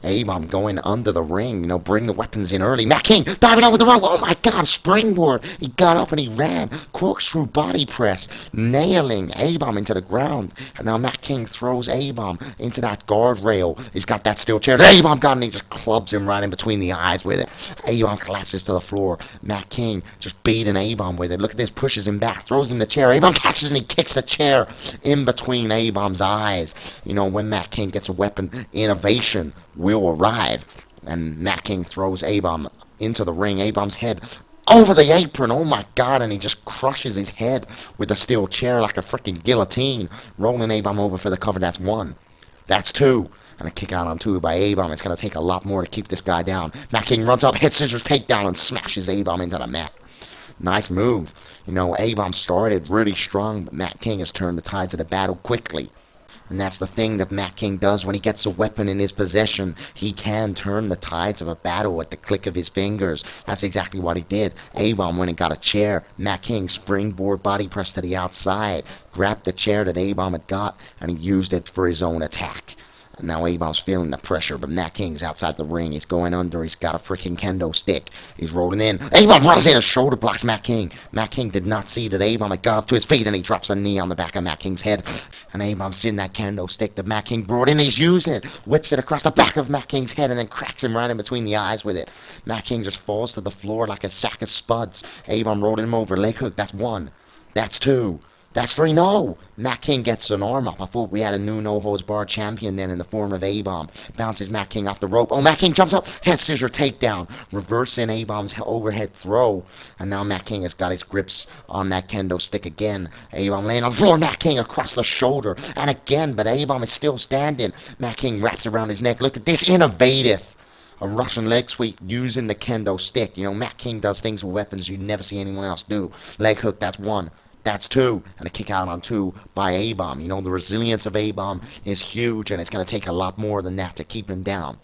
A-Bomb going under the ring, you know, bring the weapons in early. Matt King diving over the rope. Oh my god, springboard. He got up and he ran. Corkscrew body press, nailing A-Bomb into the ground. And now Matt King throws A-Bomb into that guardrail. He's got that steel chair. A-Bomb got it and he just clubs him right in between the eyes with it. A-Bomb collapses to the floor. Matt King just beating A-Bomb with it. Look at this, pushes him back, throws him the chair. A-Bomb catches and he kicks the chair in between A-Bomb's eyes. You know, when Matt King gets a weapon, innovation will arrive. And Matt King throws A-Bomb into the ring. A-Bomb's head over the apron, oh my god, and he just crushes his head with the steel chair like a freaking guillotine, rolling A-Bomb over for the cover. That's 1. That's 2. And a kick out on 2 by A-Bomb. It's going to take a lot more to keep this guy down. Matt King runs up, hits scissors, takedown, and smashes A-Bomb into the mat. Nice move. You know, A-Bomb started really strong, but Matt King has turned the tides of the battle quickly. And that's the thing that Matt King does when he gets a weapon in his possession. He can turn the tides of a battle at the click of his fingers. That's exactly what he did. A-Bomb went and got a chair. Matt King springboard body press to the outside, grabbed the chair that A-Bomb had got, and he used it for his own attack. And now A-Bomb's feeling the pressure, but Matt King's outside the ring. He's going under. He's got a freaking kendo stick. He's rolling in. A-Bomb runs in and shoulder blocks Matt King. Matt King did not see that A-Bomb had got up to his feet, and he drops a knee on the back of Matt King's head. And A-Bomb's seen that kendo stick that Matt King brought in. He's using it. Whips it across the back of Matt King's head and then cracks him right in between the eyes with it. Matt King just falls to the floor like a sack of spuds. A-Bomb rolled him over. Leg hook. That's 1. That's 2. That's 3. No! Matt King gets an arm up. I thought we had a new no-holds-barred champion then in the form of A-Bomb. Bounces Matt King off the rope. Oh, Matt King jumps up. Head scissor takedown. Reversing A-Bomb's overhead throw. And now Matt King has got his grips on that kendo stick again. A-Bomb laying on the floor. Matt King across the shoulder. And again, but A-Bomb is still standing. Matt King wraps around his neck. Look at this. Innovative. A Russian leg sweep using the kendo stick. You know, Matt King does things with weapons you never see anyone else do. Leg hook, that's 1. That's 2, and a kick out on 2 by A-Bomb. You know, the resilience of A-Bomb is huge, and it's going to take a lot more than that to keep him down.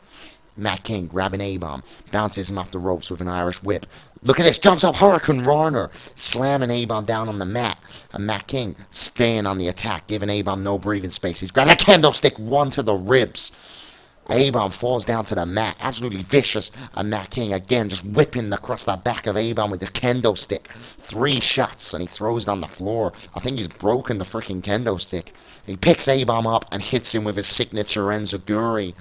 Matt King grabbing A-Bomb, bounces him off the ropes with an Irish whip. Look at this, jumps up, Hurricane Runner, slamming A-Bomb down on the mat. And Matt King staying on the attack, giving A-Bomb no breathing space. He's grabbing a kendo stick, 1 to the ribs. A-Bomb falls down to the mat, absolutely vicious. And Matt King again just whipping across the back of A-Bomb with his kendo stick. 3 shots, and he throws it on the floor. I think he's broken the freaking kendo stick. He picks A-Bomb up and hits him with his signature enziguri.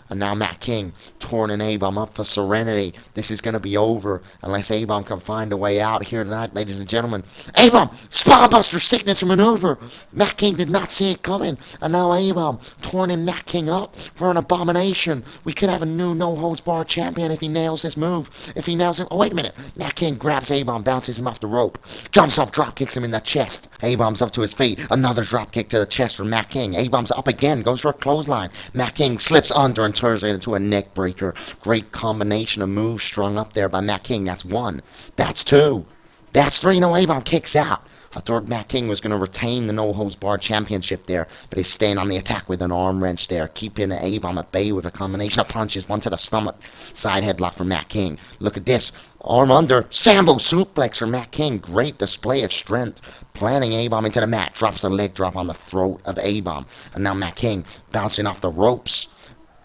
And now Matt King torning A-Bomb up for serenity. This is going to be over unless A-Bomb can find a way out here tonight, ladies and gentlemen. A-Bomb! Spinebuster signature maneuver! Matt King did not see it coming. And now A-Bomb torning Matt King up for an abomination. We could have a new no-holds-barred champion if he nails this move. If he nails it... Oh, wait a minute. Matt King grabs A-Bomb, bounces him off the rope. Jumps up, drop kicks him in the chest. A-Bomb's up to his feet. Another drop kick to the chest from Matt King. A-Bomb's up again, goes for a clothesline. Matt King slips under and turns it into a neck breaker. Great combination of moves strung up there by Matt King. That's 1. That's 2. That's 3. No, A-Bomb kicks out. I thought Matt King was going to retain the no-holds-barred championship there, but he's staying on the attack with an arm wrench there, keeping A-Bomb at bay with a combination of punches, 1 to the stomach, side headlock for Matt King. Look at this. Arm under, Sambo suplex for Matt King. Great display of strength. Planting A-Bomb into the mat, drops a leg drop on the throat of A-Bomb. And now Matt King bouncing off the ropes.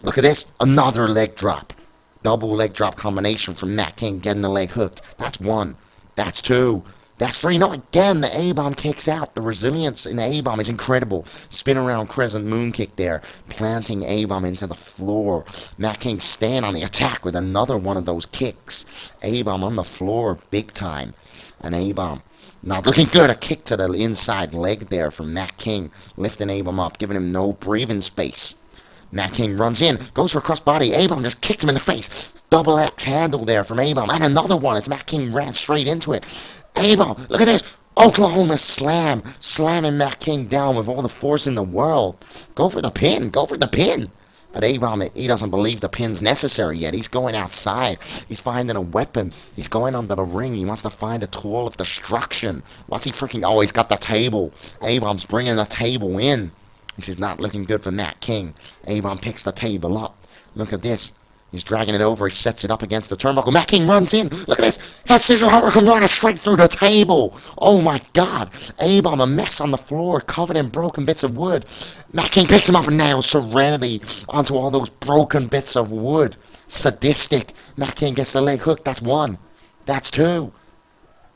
Look at this. Another leg drop. Double leg drop combination from Matt King, getting the leg hooked. That's 1. That's 2. That's 3. No, again, the A-Bomb kicks out. The resilience in the A-Bomb is incredible. Spin around crescent moon kick there, planting A-Bomb into the floor. Matt King staying on the attack with another one of those kicks. A-Bomb on the floor big time. And A-Bomb not looking good. A kick to the inside leg there from Matt King, lifting A-Bomb up, giving him no breathing space. Matt King runs in, goes for a crossbody. A-Bomb just kicks him in the face. Double X handle there from A-Bomb. And another one as Matt King ran straight into it. A-Bomb, look at this. Oklahoma slam. Slamming Matt King down with all the force in the world. Go for the pin. Go for the pin. But A-Bomb, he doesn't believe the pin's necessary yet. He's going outside. He's finding a weapon. He's going under the ring. He wants to find a tool of destruction. What's he freaking... Oh, he's got the table. A-Bomb's bringing the table in. This is not looking good for Matt King. A-Bomb picks the table up. Look at this. He's dragging it over. He sets it up against the turnbuckle. Matt King runs in. Look at this. Head scissor Hurricane Runner straight through the table. Oh, my God. A-Bomb a mess on the floor, covered in broken bits of wood. Matt King picks him up and nails serenity onto all those broken bits of wood. Sadistic. Matt King gets the leg hook. That's 1. That's 2.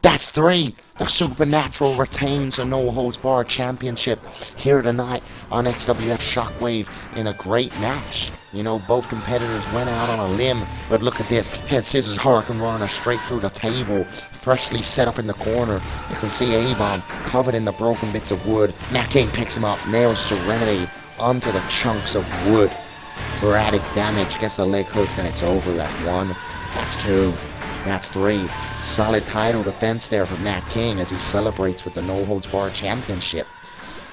That's 3. The Supernatural retains a no-holds-barred championship here tonight on XWF Shockwave in a great match. You know, both competitors went out on a limb, but look at this. Head scissors Hurricane Runner straight through the table, freshly set up in the corner. You can see A-Bomb covered in the broken bits of wood. Matt King picks him up, nails Serenity onto the chunks of wood for added damage. Gets the leg hooked and it's over. That's 1. That's 2. Match 3. Solid title defense there for Matt King as he celebrates with the No Holds Barred Championship.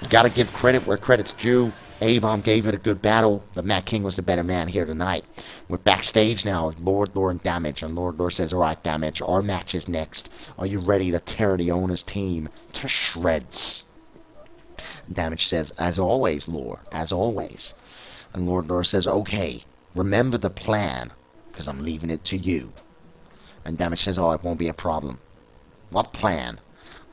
You gotta give credit where credit's due. Avon gave it a good battle, but Matt King was the better man here tonight. We're backstage now with Lord and Damage, and Lord says, alright Damage, our match is next. Are you ready to tear the owner's team to shreds? Damage says, as always, Lord, as always. And Lord says, okay, remember the plan, because I'm leaving it to you. And Damage says, oh, it won't be a problem. What plan?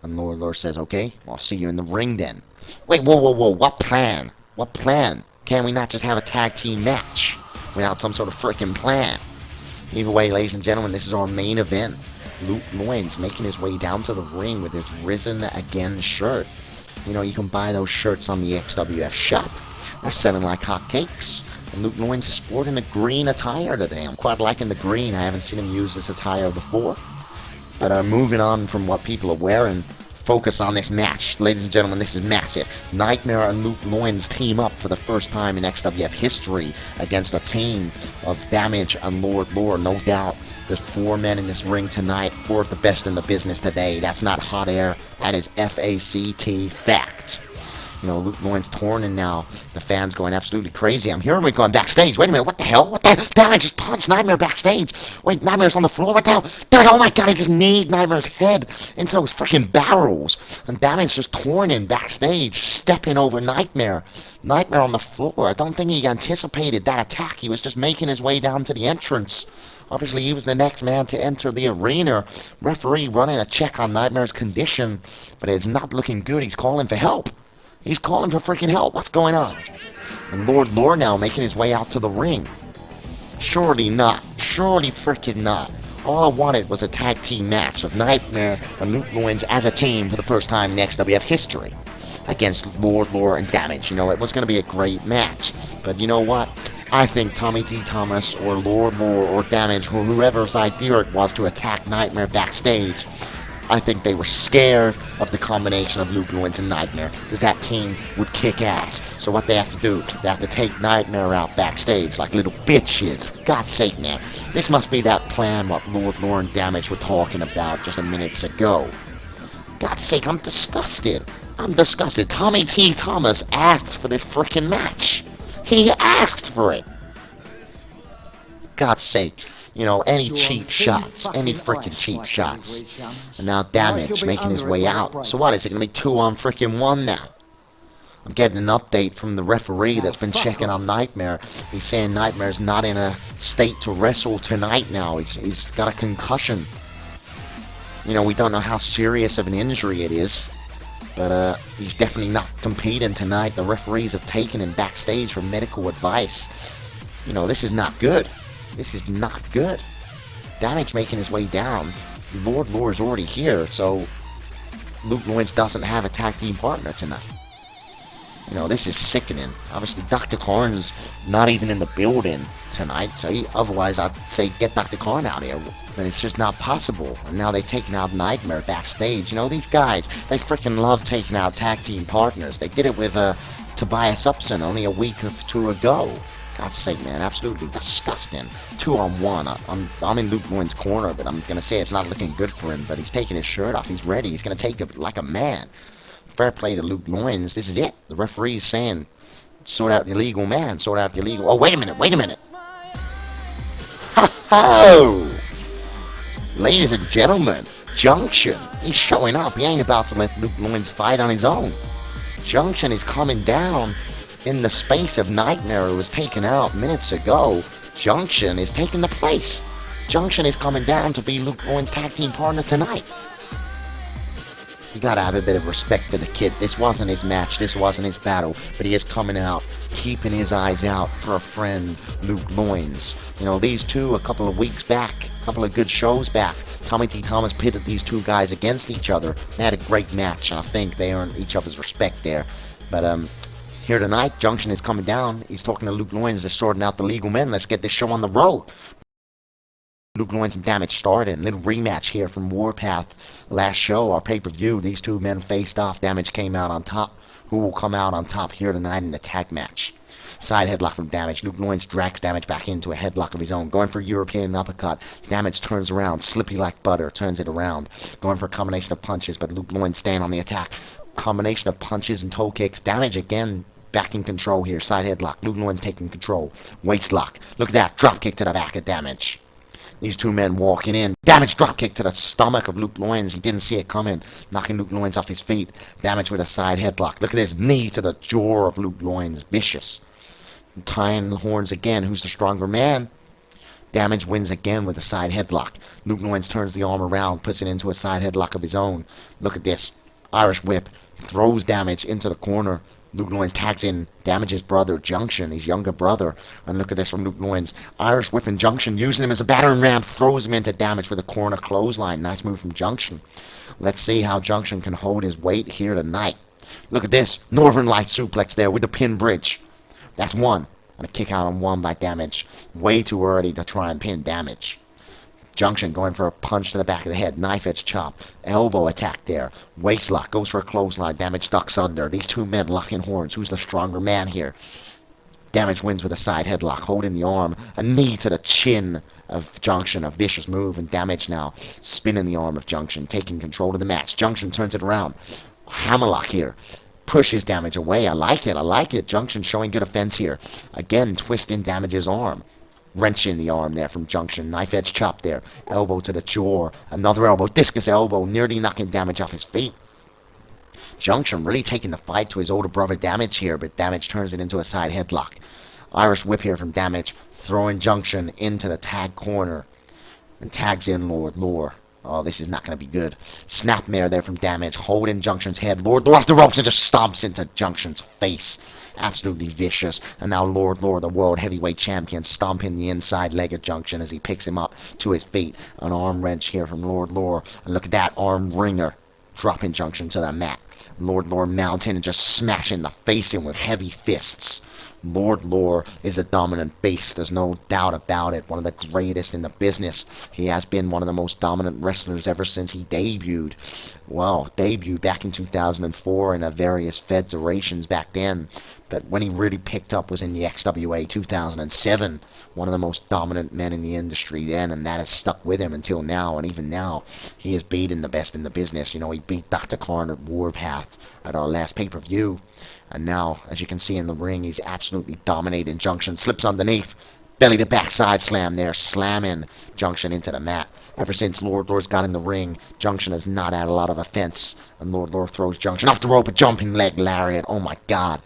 And Lord says, okay, I'll see you in the ring then. Wait, whoa, what plan? What plan? Can we not just have a tag team match without some sort of freaking plan? Either way, ladies and gentlemen, this is our main event. Luke Loins making his way down to the ring with his Risen Again shirt. You know, you can buy those shirts on the XWF shop. They're selling like hotcakes. And Luke Loins is sporting a green attire today. I'm quite liking the green. I haven't seen him use this attire before. But moving on from what people are wearing, focus on this match. Ladies and gentlemen, this is massive. Nightmare and Luke Loins team up for the first time in XWF history against a team of Damage and Lord. No doubt. There's 4 men in this ring tonight, 4 of the best in the business today. That's not hot air. That is FACT fact. You know, Luke Loins torn now. The fans going absolutely crazy. I'm hearing we're going backstage. Wait a minute, what the hell? What the hell? Damage just punched Nightmare backstage. Wait, Nightmare's on the floor. What the hell? Oh my god, he just kneed Nightmare's head into those freaking barrels. And Damage just torn backstage, stepping over Nightmare. Nightmare on the floor. I don't think he anticipated that attack. He was just making his way down to the entrance. Obviously, he was the next man to enter the arena. Referee running a check on Nightmare's condition, but it's not looking good. He's calling for help. He's calling for freaking help. What's going on? And Lord now making his way out to the ring. Surely not. Surely freaking not. All I wanted was a tag team match of Nightmare and Luke Loins as a team for the first time in XWF history against Lord and Damage. You know, it was going to be a great match. But you know what? I think Tommy T. Thomas or Lord or Damage, or whoever's idea it was to attack Nightmare backstage, I think they were scared of the combination of Luke Loins and Nightmare, because that team would kick ass. So what they have to do, they have to take Nightmare out backstage like little bitches. God's sake, man. This must be that plan what Lord and Damage were talking about just a minute ago. God's sake, I'm disgusted. I'm disgusted. Tommy T. Thomas asked for this frickin' match. He asked for it. God's sake. You know, any cheap shots. Any freaking cheap shots. And now Damage making his way out. So what, is it going to be 2 on freaking 1 now? I'm getting an update from the referee that's been checking on Nightmare. He's saying Nightmare's not in a state to wrestle tonight now. He's got a concussion. You know, we don't know how serious of an injury it is. But he's definitely not competing tonight. The referees have taken him backstage for medical advice. You know, this is not good. This is not good. Damage making his way down. Lord is already here, so Luke Loins doesn't have a tag team partner tonight. You know, this is sickening. Obviously, Dr. Karn's not even in the building tonight, so otherwise I'd say get Dr. Karn out here. But it's just not possible. And now they've taken out Nightmare backstage. You know, these guys, they freaking love taking out tag team partners. They did it with Tobias Upson only a week or 2 ago. God's sake, man, absolutely disgusting. 2 on 1. I'm in Luke Loins' corner, but I'm gonna say it's not looking good for him. But he's taking his shirt off. He's ready. He's gonna take it like a man. Fair play to Luke Loins. This is it. The referee's saying, sort out the illegal man. Sort out the illegal. Oh, wait a minute. Ho! Ladies and gentlemen, Junction. He's showing up. He ain't about to let Luke Loins fight on his own. Junction is coming down. In the space of Nightmare who was taken out minutes ago, Junction is taking the place. Junction is coming down to be Luke Loins' tag team partner tonight. You gotta have a bit of respect to the kid. This wasn't his match, this wasn't his battle, but he is coming out, keeping his eyes out for a friend, Luke Loins. You know, these two, a couple of weeks back, a couple of good shows back, Tommy T. Thomas pitted these two guys against each other. They had a great match, and I think they earned each other's respect there. But, here tonight, Junction is coming down. He's talking to Luke Loins. They're sorting out the legal men. Let's get this show on the road. Luke Loins and Damage started. A little rematch here from Warpath. Last show, our pay-per-view. These two men faced off. Damage came out on top. Who will come out on top here tonight in the tag match? Side headlock from Damage. Luke Loins drags Damage back into a headlock of his own. Going for European uppercut. Damage turns around. Slippy like butter. Turns it around. Going for a combination of punches, but Luke Loins staying on the attack. Combination of punches and toe kicks. Damage again back in control here. Side headlock. Luke Loins taking control. Waist lock. Look at that. Drop kick to the back of Damage. These two men walking in. Damage drop kick to the stomach of Luke Loins. He didn't see it coming. Knocking Luke Loins off his feet. Damage with a side headlock. Look at this knee to the jaw of Luke Loins. Vicious. Tying the horns again. Who's the stronger man? Damage wins again with a side headlock. Luke Loins turns the arm around. Puts it into a side headlock of his own. Look at this. Irish whip. Throws Damage into the corner. Luke Loins tags in Damage's brother, Junction, his younger brother. And look at this from Luke Loins. Irish whipping Junction, using him as a battering ram, throws him into Damage with a corner clothesline. Nice move from Junction. Let's see how Junction can hold his weight here tonight. Look at this. Northern Light suplex there with the pin bridge. That's one. And a kick out on one by Damage. Way too early to try and pin Damage. Junction going for a punch to the back of the head. Knife edge chop. Elbow attack there. Waist lock. Goes for a clothesline. Damage ducks under. These two men locking horns. Who's the stronger man here? Damage wins with a side headlock. Holding the arm. A knee to the chin of Junction. A vicious move. And Damage now spinning the arm of Junction. Taking control of the match. Junction turns it around. Hammerlock here. Pushes Damage away. I like it. I like it. Junction showing good offense here. Again, twisting Damage's arm. Wrench in the arm there from Junction. Knife edge chop there. Elbow to the jaw. Another elbow. Discus elbow. Nearly knocking Damage off his feet. Junction really taking the fight to his older brother Damage here, but Damage turns it into a side headlock. Irish whip here from Damage. Throwing Junction into the tag corner. And tags in Lord Lore. Oh, this is not going to be good. Snapmare there from Damage. Holding Junction's head. Lord Lore off the ropes and just stomps into Junction's face. Absolutely vicious. And now Lord Lore, the World Heavyweight Champion, stomping the inside leg of Junction as he picks him up to his feet. An arm wrench here from Lord Lore. And look at that arm wringer. Dropping Junction to the mat. Lord Lore mounting and just smashing the face in with heavy fists. Lord Lore is a dominant beast. There's no doubt about it. One of the greatest in the business. He has been one of the most dominant wrestlers ever since he debuted. Well, debuted back in 2004 in various federations back then. But when he really picked up was in the XWA 2007. One of the most dominant men in the industry then, and that has stuck with him until now. And even now, he is beating the best in the business. You know, he beat Dr. Khan at Warpath at our last pay-per-view. And now, as you can see in the ring, he's absolutely dominating Junction. Slips underneath. Belly to backside slam there. Slamming Junction into the mat. Ever since Lord Lore's got in the ring, Junction has not had a lot of offense. And Lord Lore throws Junction off the rope. A jumping leg lariat. Oh my God.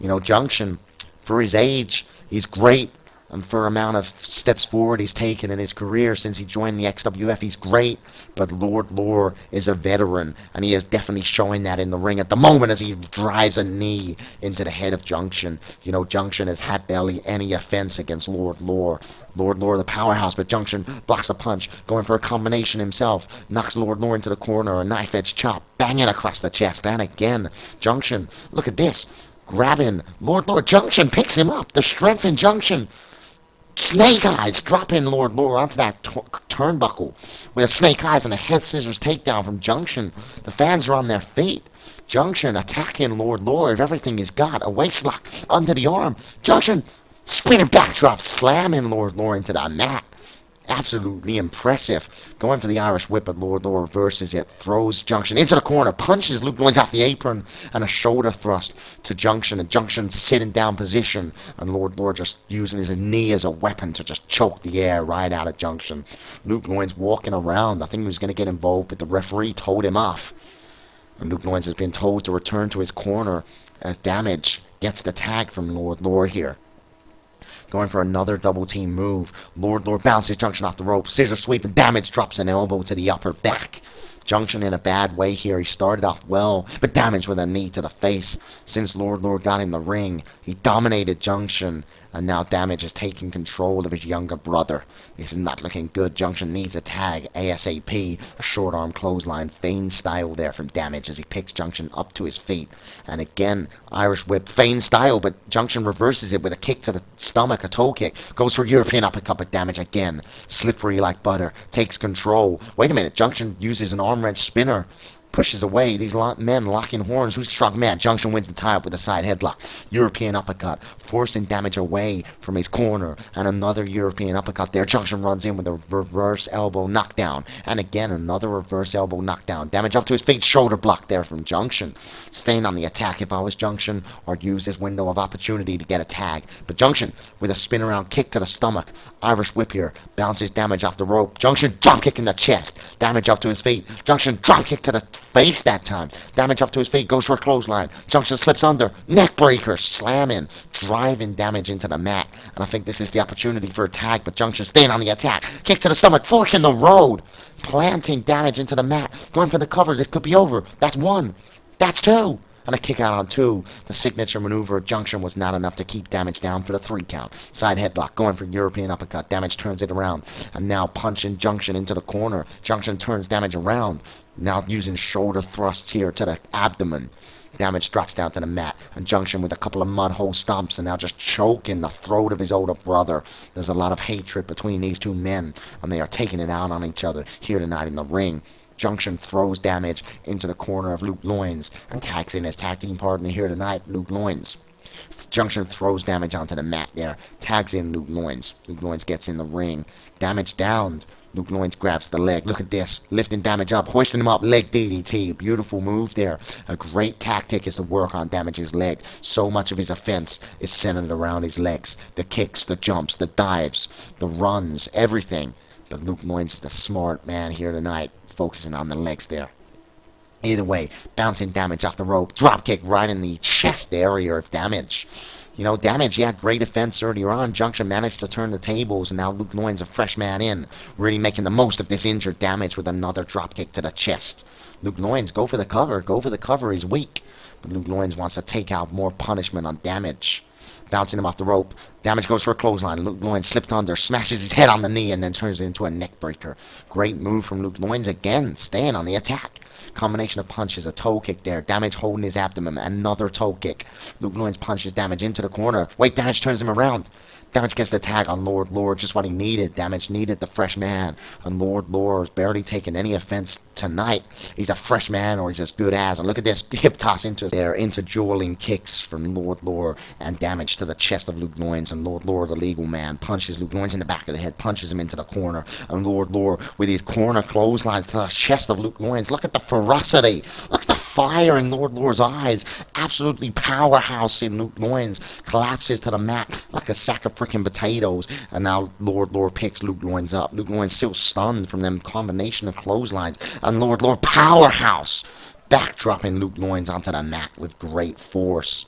You know, Junction, for his age, he's great. And for the amount of steps forward he's taken in his career since he joined the XWF, he's great. But Lord Lore is a veteran, and he is definitely showing that in the ring at the moment as he drives a knee into the head of Junction. You know, Junction has had barely any offense against Lord Lore. Lord Lore, the powerhouse, but Junction blocks a punch, going for a combination himself, knocks Lord Lore into the corner, a knife edge chop, banging across the chest, and again, Junction, look at this, grabbing Lord Lore. Junction picks him up, the strength in Junction. Snake Eyes dropping Lord Lore onto that turnbuckle with a Snake Eyes and a head scissors takedown from Junction. The fans are on their feet. Junction attacking Lord Lore with everything he's got. A waistlock under the arm. Junction spinning backdrop, slamming Lord Lore into the mat. Absolutely impressive. Going for the Irish whip, but Lord Lore reverses it. Throws Junction into the corner. Punches Luke Loins off the apron. And a shoulder thrust to Junction. And Junction sitting down position. And Lord Lore just using his knee as a weapon to just choke the air right out of Junction. Luke Loins walking around. I think he was going to get involved, but the referee told him off. And Luke Loins has been told to return to his corner as Damage gets the tag from Lord Lore here. Going for another double team move. Lord Lore bounces Junction off the rope. Scissor sweep and Damage drops an elbow to the upper back. Junction in a bad way here. He started off well, but Damage with a knee to the face. Since Lord Lore got in the ring, he dominated Junction, and now Damage is taking control of his younger brother. This is not looking good. Junction needs a tag ASAP. A short arm clothesline, feign style there from Damage as he picks Junction up to his feet. And again, Irish whip, feign style, but Junction reverses it with a kick to the stomach, a toe kick. Goes for European uppercut, but Damage again. Slippery like butter, takes control. Wait a minute, Junction uses an arm wrench spinner pushes away. These men locking horns. Who's the strong man? Junction wins the tie-up with a side headlock. European uppercut, forcing Damage away from his corner. And another European uppercut there. Junction runs in with a reverse elbow knockdown. And again, another reverse elbow knockdown. Damage up to his feet. Shoulder block there from Junction. Staying on the attack. If I was Junction, I'd use this window of opportunity to get a tag. But Junction, with a spin around kick to the stomach. Irish whip here. Bounces Damage off the rope. Junction, drop kick in the chest. Damage up to his feet. Junction, drop kick to the face that time. Damage up to his feet. Goes for a clothesline. Junction slips under. Neck breaker. Slamming. Driving Damage into the mat. And I think this is the opportunity for a tag. But Junction staying on the attack. Kick to the stomach. Fork in the road. Planting Damage into the mat. Going for the cover. This could be over. That's one. That's two. And a kick out on two. The signature maneuver of Junction was not enough to keep Damage down for the 3 count. Side headlock, going for European uppercut. Damage turns it around. And now punching Junction into the corner. Junction turns Damage around. Now using shoulder thrusts here to the abdomen. Damage drops down to the mat. And Junction with a couple of mud hole stomps and now just choking the throat of his older brother. There's a lot of hatred between these two men. And they are taking it out on each other here tonight in the ring. Junction throws Damage into the corner of Luke Loins and tags in his tag team partner here tonight, Luke Loins. Junction throws Damage onto the mat there, tags in Luke Loins. Luke Loins gets in the ring. Damage downed. Luke Loins grabs the leg. Look at this. Lifting Damage up, hoisting him up. Leg DDT. Beautiful move there. A great tactic is to work on Damage's leg. So much of his offense is centered around his legs. The kicks, the jumps, the dives, the runs, everything. But Luke Loins is the smart man here tonight, focusing on the legs there. Either way, bouncing Damage off the rope. Drop kick right in the chest area of Damage. You know, Damage, he had great offense earlier on. Junction managed to turn the tables, and now Luke Loins a fresh man in. Really making the most of this injured Damage with another drop kick to the chest. Luke Loins, go for the cover. Go for the cover. He's weak. But Luke Loins wants to take out more punishment on Damage. Bouncing him off the rope. Damage goes for a clothesline. Luke Loins slipped under, smashes his head on the knee, and then turns it into a neck breaker. Great move from Luke Loins again, staying on the attack. Combination of punches, a toe kick there. Damage holding his abdomen, another toe kick. Luke Loins punches Damage into the corner. Wait, Damage turns him around. Damage gets the tag on Lord Lore, just what he needed. Damage needed the fresh man. And Lord Lore is barely taking any offense tonight. He's a fresh man, or he's as good as. And look at this hip toss into dueling kicks from Lord Lore. And Damage to the chest of Luke Loins. And Lord Lore, the legal man, punches Luke Loins in the back of the head, punches him into the corner. And Lord Lore, with his corner clotheslines to the chest of Luke Loins. Look at the ferocity. Look at the fire in Lord Lore's eyes. Absolutely powerhouse in Luke Loins. Collapses to the mat like a sack of freaking potatoes. And now Lord Lore picks Luke Loins up. Luke Loins still stunned from them combination of clotheslines. And Lord Lore, powerhouse, backdropping Luke Loins onto the mat with great force.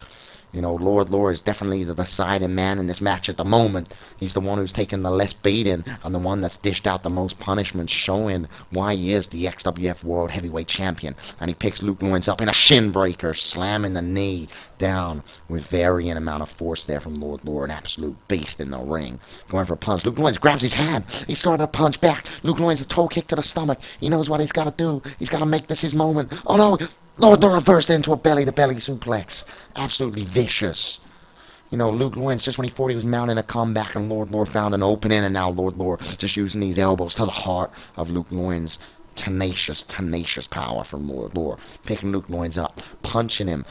You know, Lord Lore is definitely the deciding man in this match at the moment. He's the one who's taken the less beating and the one that's dished out the most punishment, showing why he is the XWF World Heavyweight Champion. And he picks Luke Loins up in a shin breaker, slamming the knee down with varying amount of force there from Lord Lore. An absolute beast in the ring. Going for a punch. Luke Loins grabs his hand. He started to punch back. Luke Loins a toe kick to the stomach. He knows what he's got to do. He's got to make this his moment. Oh no! Lord Lore reversed into a belly-to-belly suplex. Absolutely vicious. You know, Luke Loins, just when he thought he was mounting a comeback, and Lord Lore found an opening, and now Lord Lore just using these elbows to the heart of Luke Loins. Tenacious power from Lord Lore. Picking Luke Loins up, punching him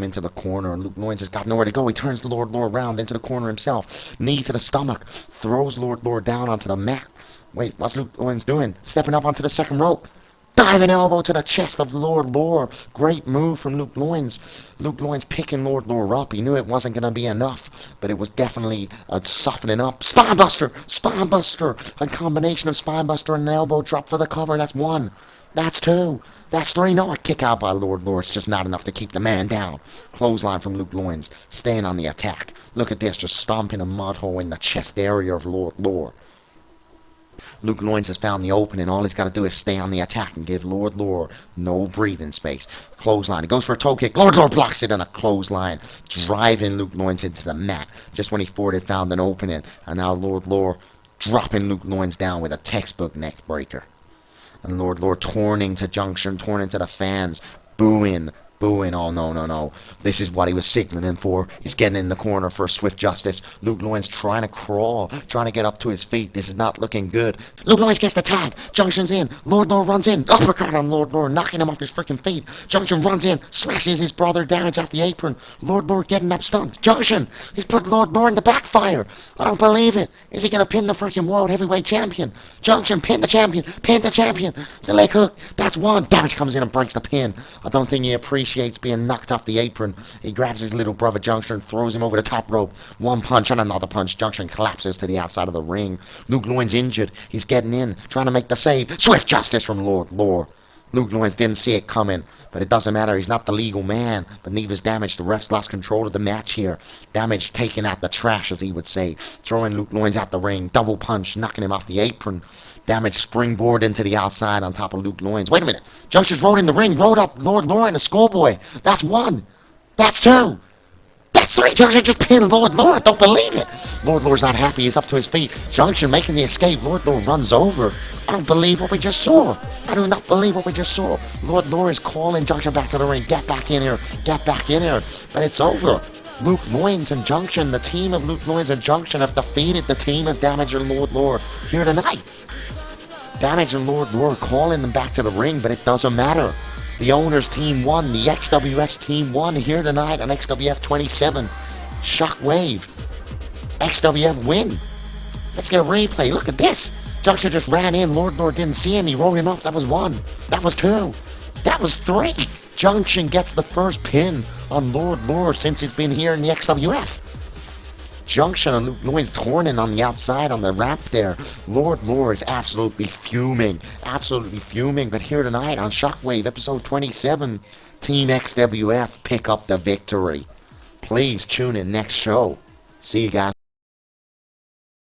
into the corner, and Luke Loins has got nowhere to go. He turns Lord Lore around into the corner himself. Knee to the stomach. Throws Lord Lore down onto the mat. Wait, what's Luke Loins doing? Stepping up onto the second rope. Diving elbow to the chest of Lord Lore. Great move from Luke Loins. Luke Loins picking Lord Lore up. He knew it wasn't going to be enough, but it was definitely a softening up. Spinebuster! Spinebuster! A combination of Spinebuster and an elbow drop for the cover. That's one. That's two. That's three. No, a kick out by Lord Lore. It's just not enough to keep the man down. Clothesline from Luke Loins. Staying on the attack. Look at this. Just stomping a mud hole in the chest area of Lord Lore. Luke Loins has found the opening. All he's got to do is stay on the attack and give Lord Lore no breathing space. Clothesline. He goes for a toe kick. Lord Lore blocks it on a clothesline, driving Luke Loins into the mat just when he thought he found an opening. And now Lord Lore dropping Luke Loins down with a textbook neck breaker. And Lord Lore torn into Junction, torn into the fans, booing Booing, oh no, no, no. This is what he was signaling for. He's getting in the corner for swift justice. Luke Loyne's trying to crawl, trying to get up to his feet. This is not looking good. Luke Loyne gets the tag. Junction's in. Lord Lore runs in. Uppercut on Lord Lore, knocking him off his freaking feet. Junction runs in, smashes his brother damage off the apron. Lord Lore getting up stunned. Junction, he's put Lord Lore in the backfire. I don't believe it. Is he going to pin the freaking World Heavyweight Champion? Junction, pin the champion. Pin the champion. The leg hook. That's one. Damage comes in and breaks the pin. I don't think he appreciates being knocked off the apron. He grabs his little brother Junction, throws him over the top rope. One punch and another punch. Junction collapses to the outside of the ring. Luke Loyne's injured. He's getting in, trying to make the save. Swift justice from Lord Lore. Luke Loyne didn't see it coming, but it doesn't matter. He's not the legal man. But neither's Damage. The refs lost control of the match here. Damage taking out the trash, as he would say. Throwing Luke Loyne out the ring. Double punch, knocking him off the apron. Damage springboard into the outside on top of Luke Loyne's. Wait a minute. Junction's rode in the ring. Rode up Lord Lore and a schoolboy. That's one. That's two. That's three. Junction just pinned Lord Lore. I don't believe it. Lord Lore's not happy. He's up to his feet. Junction making the escape. Lord Lore runs over. I don't believe what we just saw. I do not believe what we just saw. Lord Lore is calling Junction back to the ring. Get back in here. Get back in here. But it's over. Luke Loyne's and Junction, the team of Luke Loyne's and Junction have defeated the team of Damage and Lord Lore here tonight. Damage and Lord Lore calling them back to the ring, but it doesn't matter. The owner's team won. The XWS team won here tonight on XWF 27. Shockwave. XWF win. Let's get a replay. Look at this. Junction just ran in. Lord Lore didn't see him. He rolled him up. That was one. That was two. That was three. Junction gets the first pin on Lord Lore since he's been here in the XWF. Junction and Luke Loyne's torn on the outside on the ramp there. Lord Lore is absolutely fuming. Absolutely fuming. But here tonight on Shockwave, episode 27, Team XWF pick up the victory. Please tune in next show. See you guys.